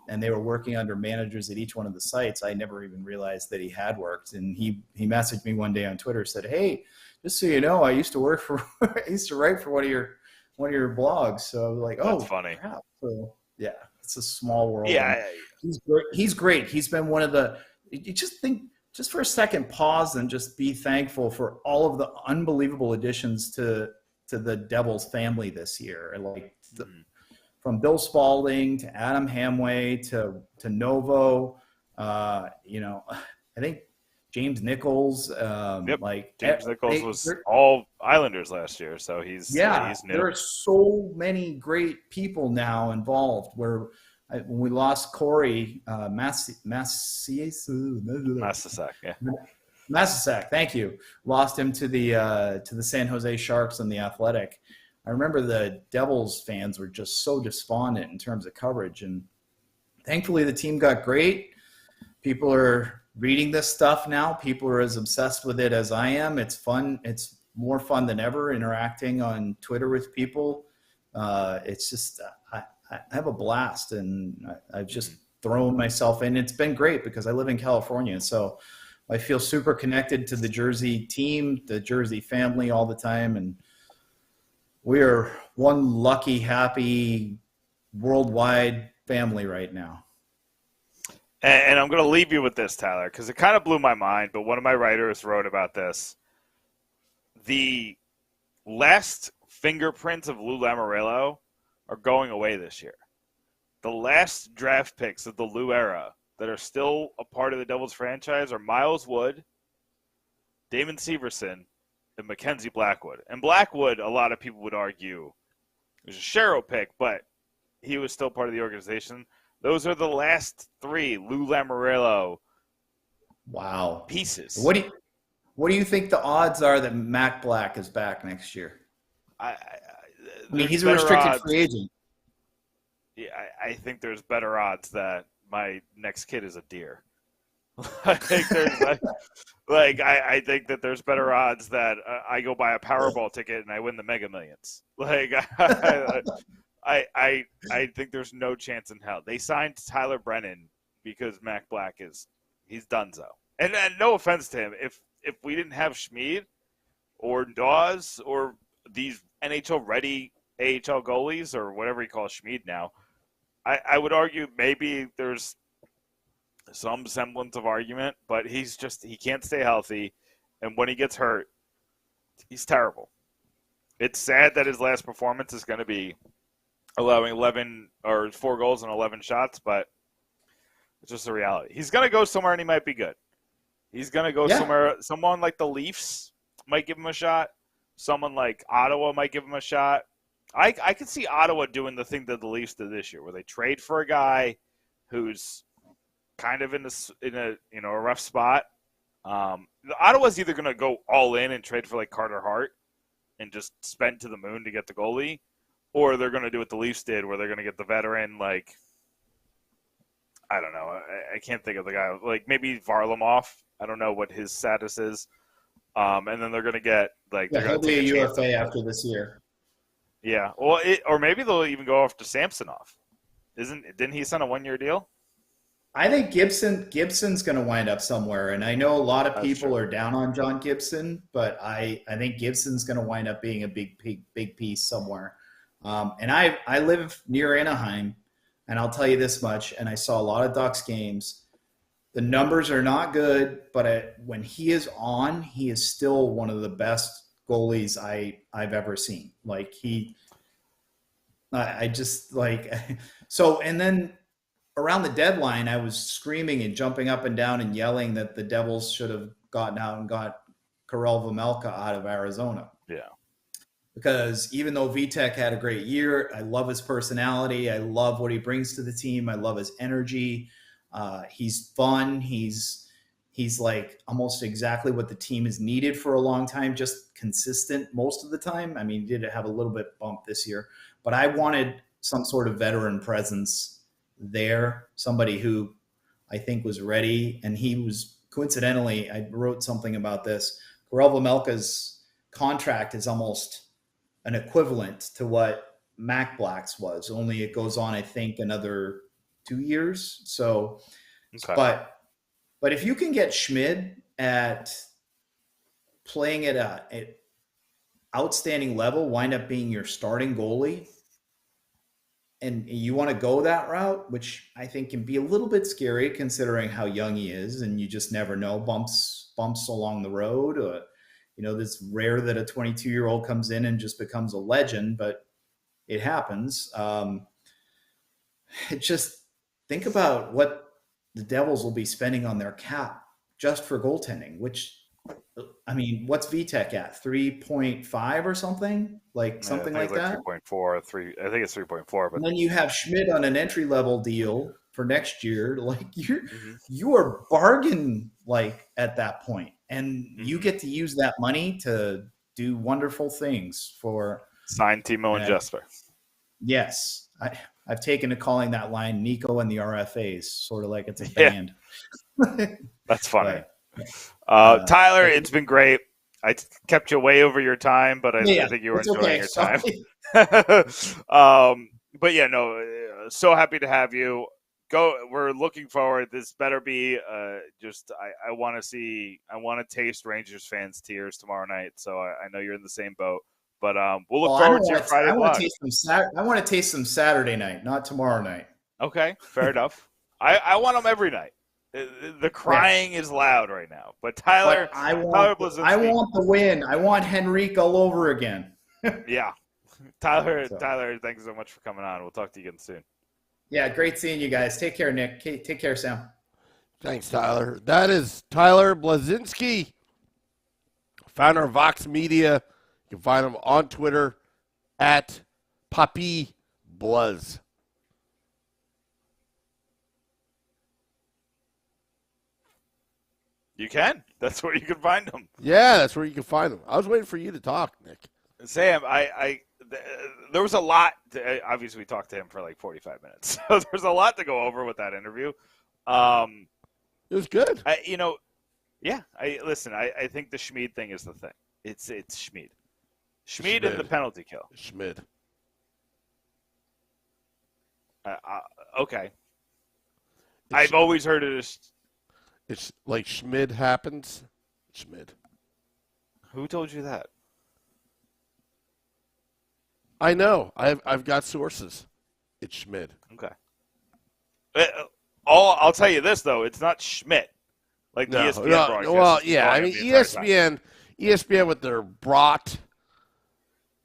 [SPEAKER 3] and they were working under managers at each one of the sites. I never even realized that he had worked. And he messaged me one day on Twitter, said, "Hey, just so you know, I used to write for one of your blogs." So I was like, "Oh,
[SPEAKER 2] that's funny."
[SPEAKER 3] Crap. So yeah, it's a small world.
[SPEAKER 2] Yeah,
[SPEAKER 3] he's great. He's been one of the. You just for a second, pause and just be thankful for all of the unbelievable additions to the Devils family this year. From Bill Spalding to Adam Hamway to Novo, I think James Nichols.
[SPEAKER 2] James Nichols was all Islanders last year, so he's new.
[SPEAKER 3] There are so many great people now involved. When we lost Corey Massasak, thank you. Lost him to the San Jose Sharks and the Athletic. I remember the Devils fans were just so despondent in terms of coverage, and thankfully the team got great. People are reading this stuff now. People are as obsessed with it as I am. It's fun. It's more fun than ever interacting on Twitter with people. It's just I have a blast, and I've just thrown myself in. It's been great because I live in California, so I feel super connected to the Jersey team, the Jersey family all the time, and we are one lucky, happy, worldwide family right now.
[SPEAKER 2] And I'm going to leave you with this, Tyler, because it kind of blew my mind, but one of my writers wrote about this. The last fingerprints of Lou Lamoriello are going away this year. The last draft picks of the Lou era that are still a part of the Devils franchise are Miles Wood, Damon Severson, and Mackenzie Blackwood. And Blackwood, a lot of people would argue, was a Sherrill pick, but he was still part of the organization. Those are the last 3 Lou Lamoriello pieces.
[SPEAKER 3] What do you think the odds are that Mac Black is back next year?
[SPEAKER 2] I
[SPEAKER 3] mean, he's a restricted free agent.
[SPEAKER 2] Yeah, I think there's better odds that my next kid is a deer. I think that there's better odds that I go buy a Powerball ticket and I win the Mega Millions. I think there's no chance in hell. They signed Tyler Brennan because Mac Black he's donezo. And no offense to him, if we didn't have Schmid, or Dawes or these NHL-ready AHL goalies or whatever he calls Schmid now, I would argue maybe there's some semblance of argument, but he can't stay healthy, and when he gets hurt, he's terrible. It's sad that his last performance is going to be allowing 11 or 4 goals and 11 shots, but it's just a reality. He's going to go somewhere and he might be good. He's going to go somewhere. Someone like the Leafs might give him a shot. Someone like Ottawa might give him a shot. I could see Ottawa doing the thing that the Leafs did this year, where they trade for a guy who's kind of in a rough spot. Ottawa's either going to go all in and trade for like Carter Hart and just spend to the moon to get the goalie, or they're going to do what the Leafs did, where they're going to get the veteran, like, I don't know. I can't think of the guy. Like, maybe Varlamov. I don't know what his status is. And then they're going to get, like...
[SPEAKER 3] Yeah, he'll be a UFA after this year.
[SPEAKER 2] Yeah. Well, or maybe they'll even go off to Samsonov. Didn't he sign a 1-year deal?
[SPEAKER 3] I think Gibson's going to wind up somewhere, and I know a lot of people are down on John Gibson, but I think Gibson's going to wind up being a big piece somewhere. And I live near Anaheim, and I'll tell you this much, and I saw a lot of Ducks games. The numbers are not good, but when he is on, he is still one of the best goalies I've ever seen. Like I just like so. And then around the deadline, I was screaming and jumping up and down and yelling that the Devils should have gotten out and got Karel Vejmelka out of Arizona.
[SPEAKER 2] Yeah.
[SPEAKER 3] Because even though Vitek had a great year, I love his personality. I love what he brings to the team. I love his energy. He's fun. He's like almost exactly what the team has needed for a long time, just consistent most of the time. I mean, he did have a little bit bump this year, but I wanted some sort of veteran presence there, somebody who I think was ready. And he was, coincidentally, I wrote something about this. Karel Vejmelka's contract is almost an equivalent to what Mac Black's was, only it goes on, I think, another 2 years. So, okay. But if you can get Schmid at playing at an outstanding level, wind up being your starting goalie, and you want to go that route, which I think can be a little bit scary considering how young he is, and you just never know, bumps along the road. It's rare that a 22-year-old comes in and just becomes a legend, but it happens. Just think about what the Devils will be spending on their cap just for goaltending, which, I mean, what's VTech at? 3.5 or something? Something like that?
[SPEAKER 2] 3.4, I think it's 3.4. But
[SPEAKER 3] and then you have Schmid on an entry-level deal for next year. Like, you are bargain at that point. And you get to use that money to do wonderful things for...
[SPEAKER 2] Sign Timo and Jesper.
[SPEAKER 3] Yes. I've taken to calling that line Nico and the RFAs, sort of like it's a band.
[SPEAKER 2] That's funny. Tyler, it's been great. I kept you way over your time, but I think you were enjoying your time. So happy to have you. We're looking forward. This better be I want to taste Rangers fans' tears tomorrow night. So I know you're in the same boat. But we'll look forward to your Friday vlog.
[SPEAKER 3] I want to taste them Saturday night, not tomorrow night.
[SPEAKER 2] Okay, fair enough. I want them every night. The crying is loud right now. But Tyler,
[SPEAKER 3] I want the win. I want Henrique all over again.
[SPEAKER 2] Yeah. Tyler, thanks so much for coming on. We'll talk to you again soon.
[SPEAKER 3] Yeah, great seeing you guys. Take care, Nick. Take care, Sam.
[SPEAKER 1] Thanks, Tyler. That is Tyler Blazinski, founder of Vox Media. You can find him on Twitter at Papi Blaz.
[SPEAKER 2] You can. That's where you can find him.
[SPEAKER 1] Yeah, that's where you can find him. I was waiting for you to talk, Nick.
[SPEAKER 2] Sam, there was a lot. Obviously, we talked to him for like 45 minutes. So there's a lot to go over with that interview.
[SPEAKER 1] It was good.
[SPEAKER 2] I think the Schmid thing is the thing. It's Schmid. Schmid and the penalty kill.
[SPEAKER 1] Schmid.
[SPEAKER 2] Okay. I've always heard it as...
[SPEAKER 1] It's like Schmid happens. Schmid.
[SPEAKER 2] Who told you that?
[SPEAKER 1] I know. I've got sources. It's Schmid.
[SPEAKER 2] Okay. I'll tell you this though, it's not Schmid. Like the ESPN broadcast.
[SPEAKER 1] Well, yeah. I mean, ESPN with their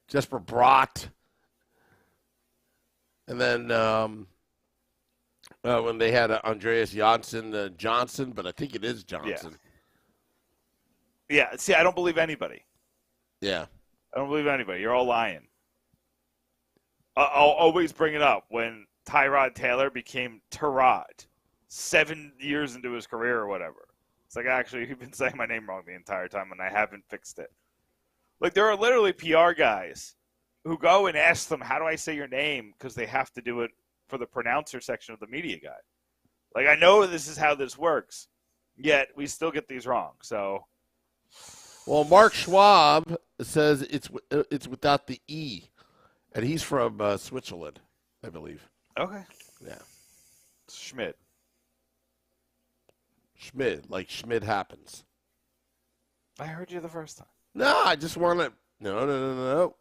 [SPEAKER 1] Jesper Brott, and then when they had Andreas Johnson, but I think it is Johnson.
[SPEAKER 2] Yeah. See, I don't believe anybody.
[SPEAKER 1] Yeah.
[SPEAKER 2] I don't believe anybody. You're all lying. I'll always bring it up when Tyrod Taylor became Tyrod 7 years into his career or whatever. It's like, actually, you've been saying my name wrong the entire time, and I haven't fixed it. Like, there are literally PR guys who go and ask them, how do I say your name? Because they have to do it for the pronouncer section of the media guide. Like, I know this is how this works, yet we still get these wrong. So,
[SPEAKER 1] well, Mark Schwab says it's without the E, and he's from Switzerland, I believe.
[SPEAKER 2] Okay.
[SPEAKER 1] Yeah.
[SPEAKER 2] Schmid,
[SPEAKER 1] like Schmid happens.
[SPEAKER 2] I heard you the first time.
[SPEAKER 1] No, I just want to. No.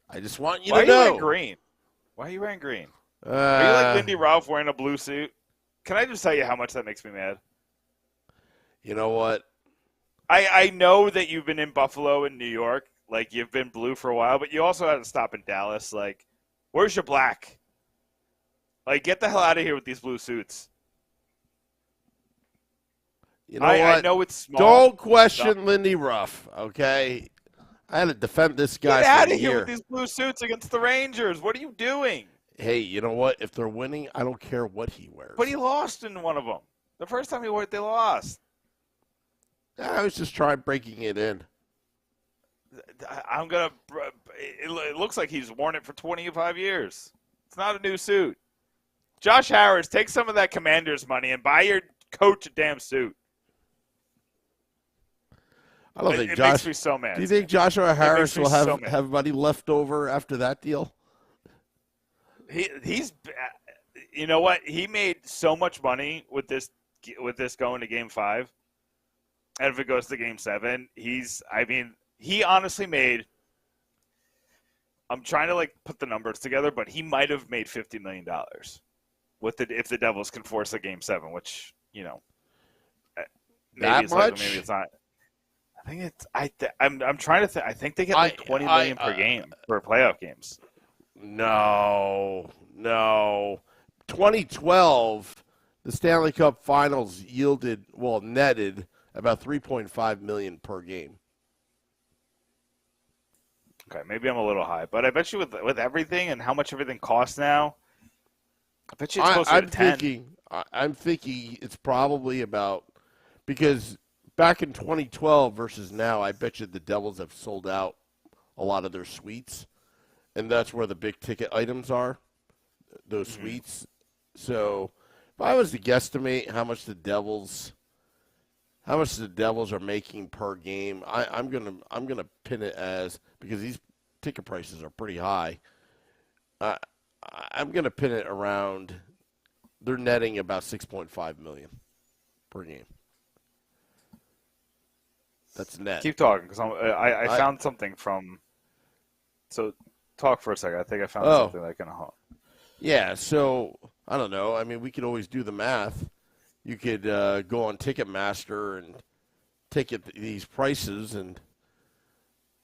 [SPEAKER 1] I just want you
[SPEAKER 2] to know. Why are you wearing green? Why are you wearing green? Are you like Lindy Ralph wearing a blue suit? Can I just tell you how much that makes me mad?
[SPEAKER 1] You know what?
[SPEAKER 2] I know that you've been in Buffalo and New York. Like, you've been blue for a while, but you also had to stop in Dallas. Like, where's your black? Like, get the hell out of here with these blue suits.
[SPEAKER 1] You know what?
[SPEAKER 2] I know it's small.
[SPEAKER 1] Don't question Lindy Ruff, okay? I had to defend this guy.
[SPEAKER 2] Get out of here with these blue suits against the Rangers. What are you doing?
[SPEAKER 1] Hey, you know what? If they're winning, I don't care what he wears.
[SPEAKER 2] But he lost in one of them. The first time he wore it, they lost.
[SPEAKER 1] I was just trying breaking it in.
[SPEAKER 2] It looks like he's worn it for 25 years. It's not a new suit. Josh Harris, take some of that Commander's money and buy your coach a damn suit.
[SPEAKER 1] I don't think
[SPEAKER 2] it
[SPEAKER 1] Josh.
[SPEAKER 2] Makes me so mad.
[SPEAKER 1] Do you think Joshua Harris will have money left over after that deal?
[SPEAKER 2] He's, you know what? He made so much money with this going to Game 5, and if it goes to Game 7, he honestly made. I'm trying to put the numbers together, but he might have made $50 million if the Devils can force a Game 7, which maybe it's
[SPEAKER 1] much.
[SPEAKER 2] Maybe it's not. I think it's. I'm trying to think. I think they get like $20 million per game for playoff games.
[SPEAKER 1] No. 2012, the Stanley Cup Finals netted about $3.5 million per game.
[SPEAKER 2] Okay, maybe I'm a little high, but I bet you with everything and how much everything costs now, I bet you it's closer to 10.
[SPEAKER 1] I'm thinking it's probably about, because back in 2012 versus now, I bet you the Devils have sold out a lot of their suites, and that's where the big ticket items are, those suites. So if I was to guesstimate how much the Devils are making per game, I'm gonna pin it as, because these ticket prices are pretty high. I'm gonna pin it around, they're netting about $6.5 million per game. That's net.
[SPEAKER 2] Keep talking, because I found something from. So talk for a second. I think I found something that can help.
[SPEAKER 1] Yeah. So I don't know. I mean, we could always do the math. You could go on Ticketmaster and ticket these prices, and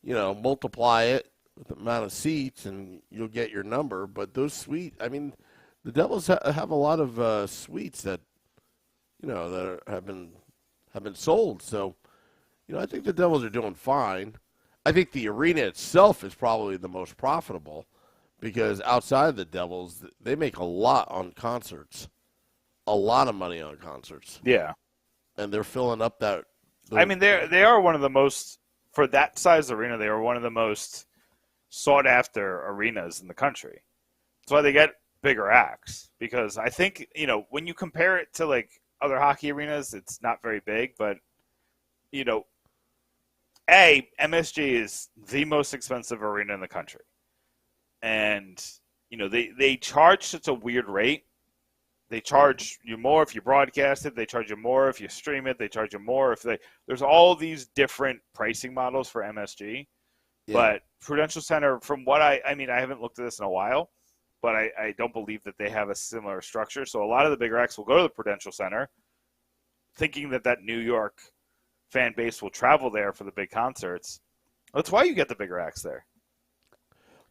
[SPEAKER 1] multiply it with the amount of seats, and you'll get your number. But those suites, I mean, the Devils have a lot of suites that that have been sold. So I think the Devils are doing fine. I think the arena itself is probably the most profitable, because outside of the Devils, they make a lot on concerts. A lot of money on concerts.
[SPEAKER 2] Yeah.
[SPEAKER 1] And they're filling up that.
[SPEAKER 2] I mean, they are one of the most, for that size arena, they are one of the most sought after arenas in the country. That's why they get bigger acts, because I think, when you compare it to other hockey arenas, it's not very big, but MSG is the most expensive arena in the country. And, they charge such a weird rate They charge you more if you broadcast it. They charge you more if you stream it. They charge you more if they. There's all these different pricing models for MSG. Yeah. But Prudential Center, from what I mean, I haven't looked at this in a while, but I don't believe that they have a similar structure. So a lot of the bigger acts will go to the Prudential Center, thinking that New York fan base will travel there for the big concerts. That's why you get the bigger acts there.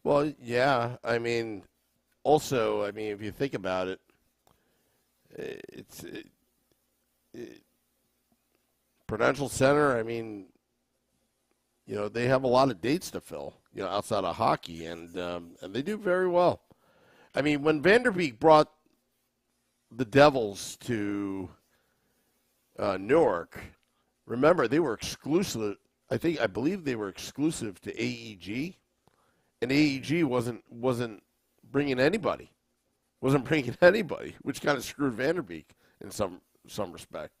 [SPEAKER 1] Well, yeah. I mean, also, if you think about it, Prudential Center, they have a lot of dates to fill, outside of hockey, and they do very well. When Vanderbeek brought the Devils to Newark, remember, they were exclusive. I believe they were exclusive to AEG, and AEG wasn't bringing anybody. Which kind of screwed Vanderbeek in some respect.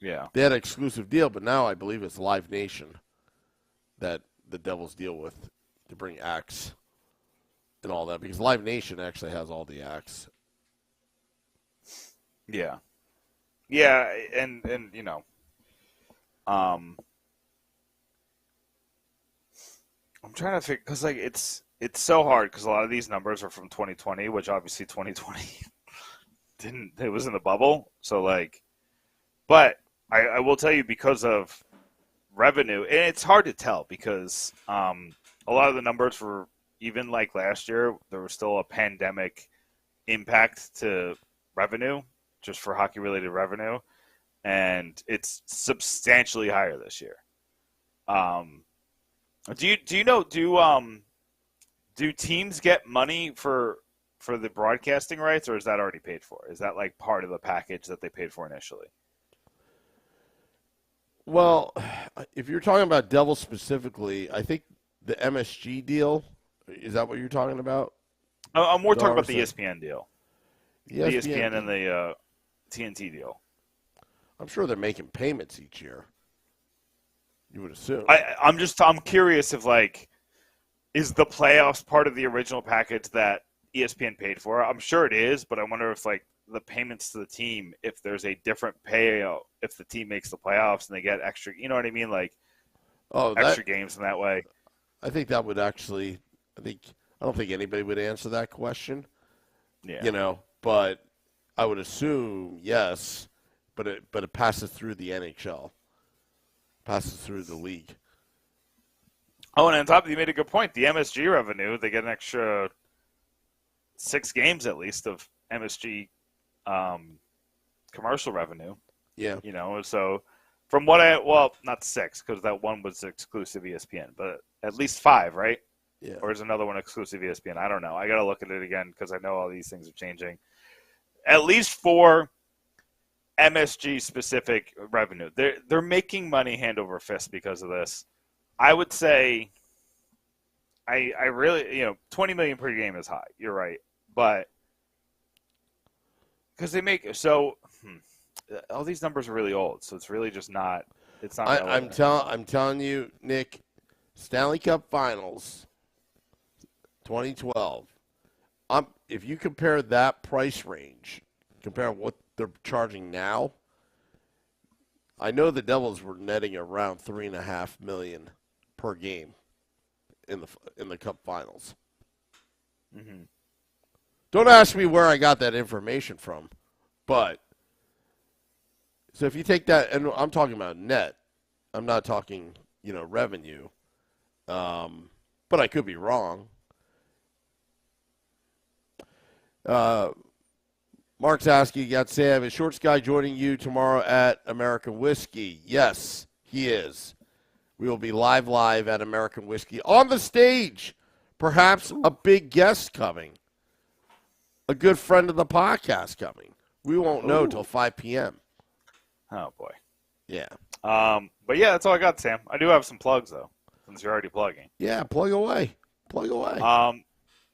[SPEAKER 2] Yeah.
[SPEAKER 1] They had an exclusive deal, but now I believe it's Live Nation that the Devils deal with to bring acts and all that, because Live Nation actually has all the acts.
[SPEAKER 2] Yeah. Yeah, and I'm trying to figure, because it's so hard, because a lot of these numbers are from 2020, which obviously 2020 it was in the bubble. So but I will tell you, because of revenue, and it's hard to tell because a lot of the numbers were, even last year, there was still a pandemic impact to revenue, just for hockey related revenue, and it's substantially higher this year. Do teams get money for the broadcasting rights, or is that already paid for? Is that part of the package that they paid for initially?
[SPEAKER 1] Well, if you're talking about Devils specifically, I think the MSG deal, is that what you're talking about?
[SPEAKER 2] I'm more talking about the ESPN deal. The ESPN and the TNT deal.
[SPEAKER 1] I'm sure they're making payments each year. You would assume.
[SPEAKER 2] I'm curious if is the playoffs part of the original package that ESPN paid for? I'm sure it is, but I wonder if the payments to the team, if there's a different payout if the team makes the playoffs and they get extra, you know what I mean? Extra games in that way.
[SPEAKER 1] I think that would actually, I don't think anybody would answer that question.
[SPEAKER 2] Yeah.
[SPEAKER 1] But I would assume yes, but it passes through the NHL. Passes through the league.
[SPEAKER 2] Oh, and on top of it, you made a good point. The MSG revenue, they get an extra 6 games at least of MSG commercial revenue.
[SPEAKER 1] Yeah.
[SPEAKER 2] So from what not 6, because that one was exclusive ESPN, but at least 5, right?
[SPEAKER 1] Yeah.
[SPEAKER 2] Or is another one exclusive ESPN? I don't know. I got to look at it again because I know all these things are changing. At least 4 MSG specific revenue. They're making money hand over fist because of this. I would say I really, $20 million per game is high. You're right. But because they make all these numbers are really old, so it's really just not. It's not.
[SPEAKER 1] I'm telling you, Nick, Stanley Cup Finals, 2012. If you compare that price range, compare what they're charging now. I know the Devils were netting around $3.5 million per game in the Cup Finals.
[SPEAKER 2] Mm-hmm.
[SPEAKER 1] Don't ask me where I got that information from, but so if you take that, and I'm talking about net, I'm not talking revenue, but I could be wrong. Mark's asking, got Sam, is Short Sky joining you tomorrow at American Whiskey? Yes, he is. We will be live at American Whiskey on the stage. Perhaps a big guest coming. A good friend of the podcast coming. We won't know till 5 p.m.
[SPEAKER 2] Oh, boy.
[SPEAKER 1] Yeah.
[SPEAKER 2] But yeah, that's all I got, Sam. I do have some plugs, though, since you're already plugging.
[SPEAKER 1] Yeah, plug away.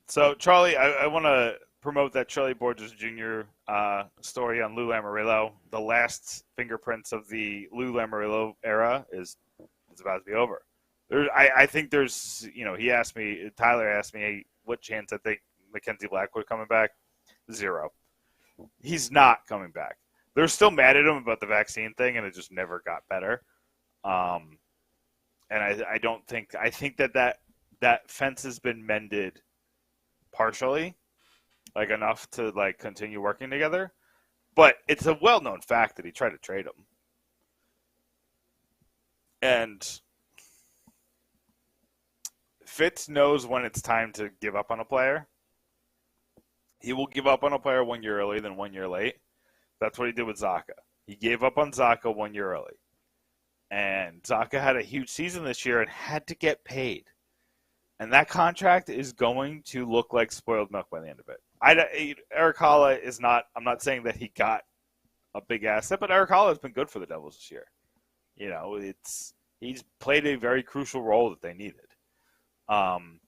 [SPEAKER 2] So, Charlie, I want to promote that Charlie Borges Jr. Story on Lou Lamoriello. The last fingerprints of the Lou Lamoriello era is about to be over. I think there's, Tyler asked me, hey, what chance I think Mackenzie Blackwood coming back? 0. He's not coming back. They're still mad at him about the vaccine thing, and it just never got better. And I don't think – I think that fence has been mended partially, like enough to like continue working together. But it's a well-known fact that he tried to trade him. And Fitz knows when it's time to give up on a player. He will give up on a player 1 year early than 1 year late. That's what he did with Zaka. He gave up on Zaka 1 year early. And Zaka had a huge season this year and had to get paid. And that contract is going to look like spoiled milk by the end of it. Eric Holla is not – I'm not saying that he got a big asset, but Eric Holla has been good for the Devils this year. You know, he's played a very crucial role that they needed. And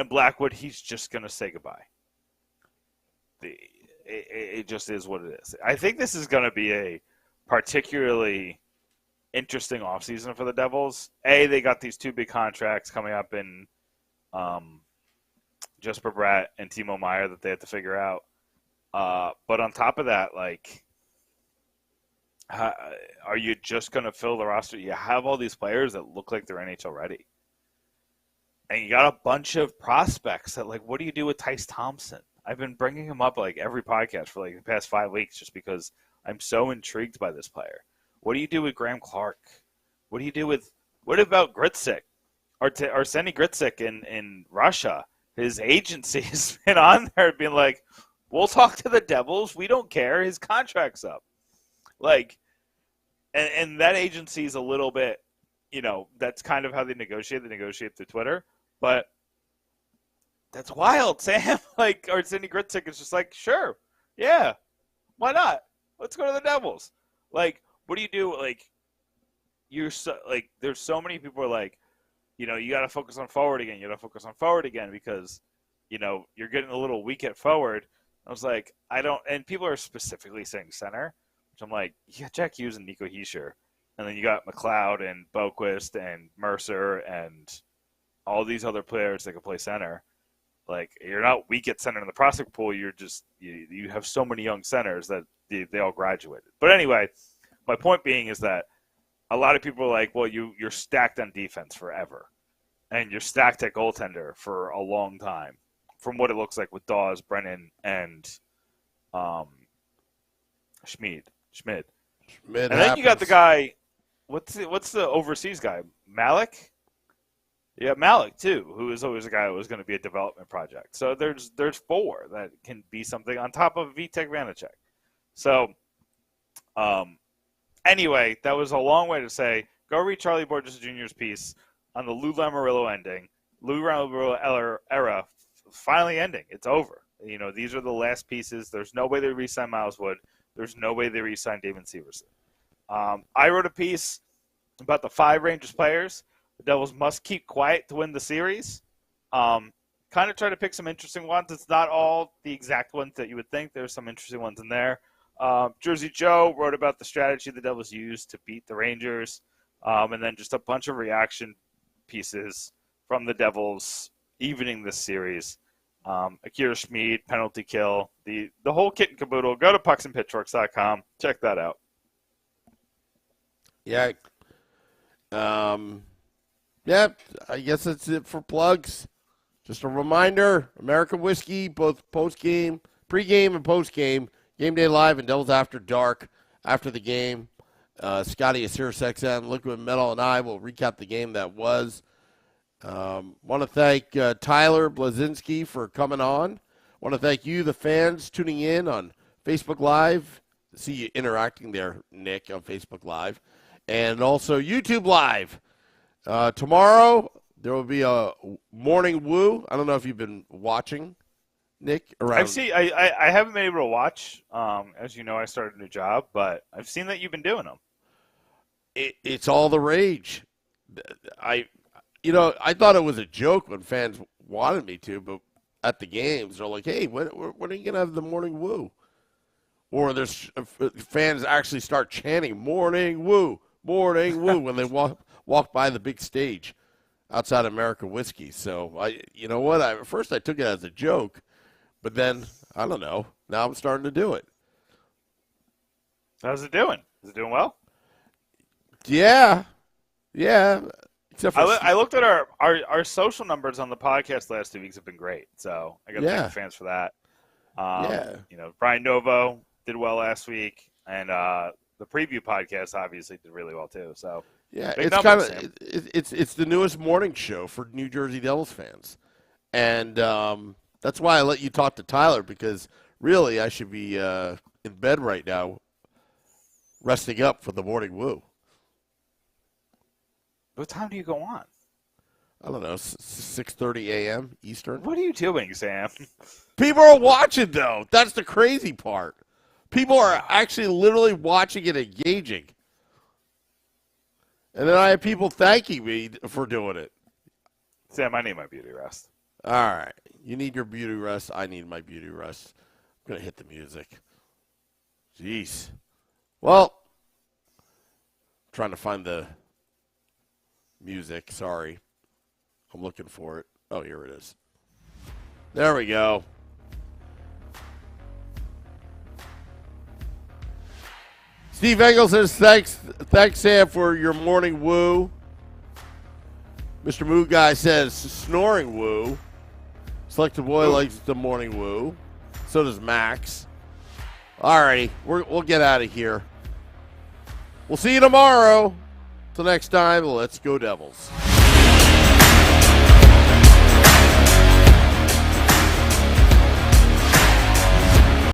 [SPEAKER 2] Blackwood, he's just going to say goodbye. It just is what it is. I think this is going to be a particularly interesting offseason for the Devils. They got these 2 big contracts coming up in Jesper Bratt and Timo Meier that they have to figure out. But on top of that, like, are you just going to fill the roster? You have all these players that look like they're NHL ready. And you got a bunch of prospects that, like, what do you do with Tice Thompson? I've been bringing him up, like, every podcast for, like, the past 5 weeks just because I'm so intrigued by this player. What do you do with Graham Clark? What about Gritsik? Arseny Gritsik in Russia? His agency has been on there being like, we'll talk to the Devils. We don't care. His contract's up. Like, and that agency is a little bit, you know, that's kind of how they negotiate. They negotiate through Twitter. But that's wild, Sam. Like, Arseny Gritsik is just like, sure, yeah, why not? Let's go to the Devils. Like, what do you do? Like, there's so many people are like, you know, you got to focus on forward again. You got to focus on forward again because, you know, you're getting a little weak at forward. I was like, and people are specifically saying center, which I'm like, you got Jack Hughes and Nico Hischier. And then you got McLeod and Boquist and Mercer and all these other players that can play center. Like, you're not weak at center in the prospect pool. You're just you have so many young centers that they all graduated. But anyway, my point being is that a lot of people are like, well, you're stacked on defense forever, and you're stacked at goaltender for a long time. From what it looks like with Dawes, Brennan, and Schmid. And then you got the guy. What's the overseas guy? Malik? Yeah, Malik too, who is always a guy who was going to be a development project. So there's 4 that can be something on top of Vitek Vanacek. So anyway, that was a long way to say go read Charlie Borges Jr.'s piece on the Lou Lamoriello ending. Lou Lamoriello era finally ending. It's over. You know, these are the last pieces. There's no way they re-sign Miles Wood. There's no way they re-sign David Severson. I wrote a piece about the 5 Rangers players the Devils must keep quiet to win the series. Kind of try to pick some interesting ones. It's not all the exact ones that you would think. There's some interesting ones in there. Jersey Joe wrote about the strategy the Devils used to beat the Rangers. And then just a bunch of reaction pieces from the Devils evening this series. Akira Schmid, penalty kill, the whole kit and caboodle. Go to pucksandpitchforks.com. Check that out.
[SPEAKER 1] Yeah. Yeah, I guess that's it for plugs. Just a reminder, American Whiskey, both post-game, pre-game and post-game, Game Day Live and Devils After Dark after the game. Scotty, Sirius XM, Liquid Metal, and I will recap the game that was. Want to thank Tyler Blazinski for coming on. Want to thank you, the fans, tuning in on Facebook Live. See you interacting there, Nick, on Facebook Live. And also YouTube Live. Tomorrow, there will be a morning woo. I don't know if you've been watching, Nick. Around.
[SPEAKER 2] I haven't been able to watch. As you know, I started a new job, but I've seen that you've been doing them.
[SPEAKER 1] It's all the rage. I thought it was a joke when fans wanted me to, but at the games, they're like, hey, when are you going to have the morning woo? Or there's fans actually start chanting, morning woo, when they walk by the big stage outside American Whiskey. So, at first I took it as a joke, but then, I don't know, now I'm starting to do it.
[SPEAKER 2] How's it doing? Is it doing well?
[SPEAKER 1] Yeah. Except for
[SPEAKER 2] I looked at our social numbers on the podcast last 2 weeks have been great. So I got to thank the fans for that. Brian Novo did well last week, and the preview podcast obviously did really well too. So
[SPEAKER 1] it's kind of it's the newest morning show for New Jersey Devils fans, and that's why I let you talk to Tyler, because really I should be in bed right now, resting up for the morning woo.
[SPEAKER 2] What time do you go on?
[SPEAKER 1] I don't know, 6:30 a.m. Eastern.
[SPEAKER 2] What are you doing, Sam?
[SPEAKER 1] People are watching, though. That's the crazy part. People are actually literally watching and engaging. And then I have people thanking me for doing it.
[SPEAKER 2] Sam, I need my beauty rest.
[SPEAKER 1] All right. You need your beauty rest. I need my beauty rest. I'm going to hit the music. Jeez. Well, I'm trying to find the music. Sorry. I'm looking for it. Oh, here it is. There we go. Steve Engel says, thanks, Sam, for your morning woo. Mr. Moo Guy says, snoring woo. Selected Boy likes the morning woo. So does Max. All righty. We'll get out of here. We'll see you tomorrow. Till next time, let's go Devils.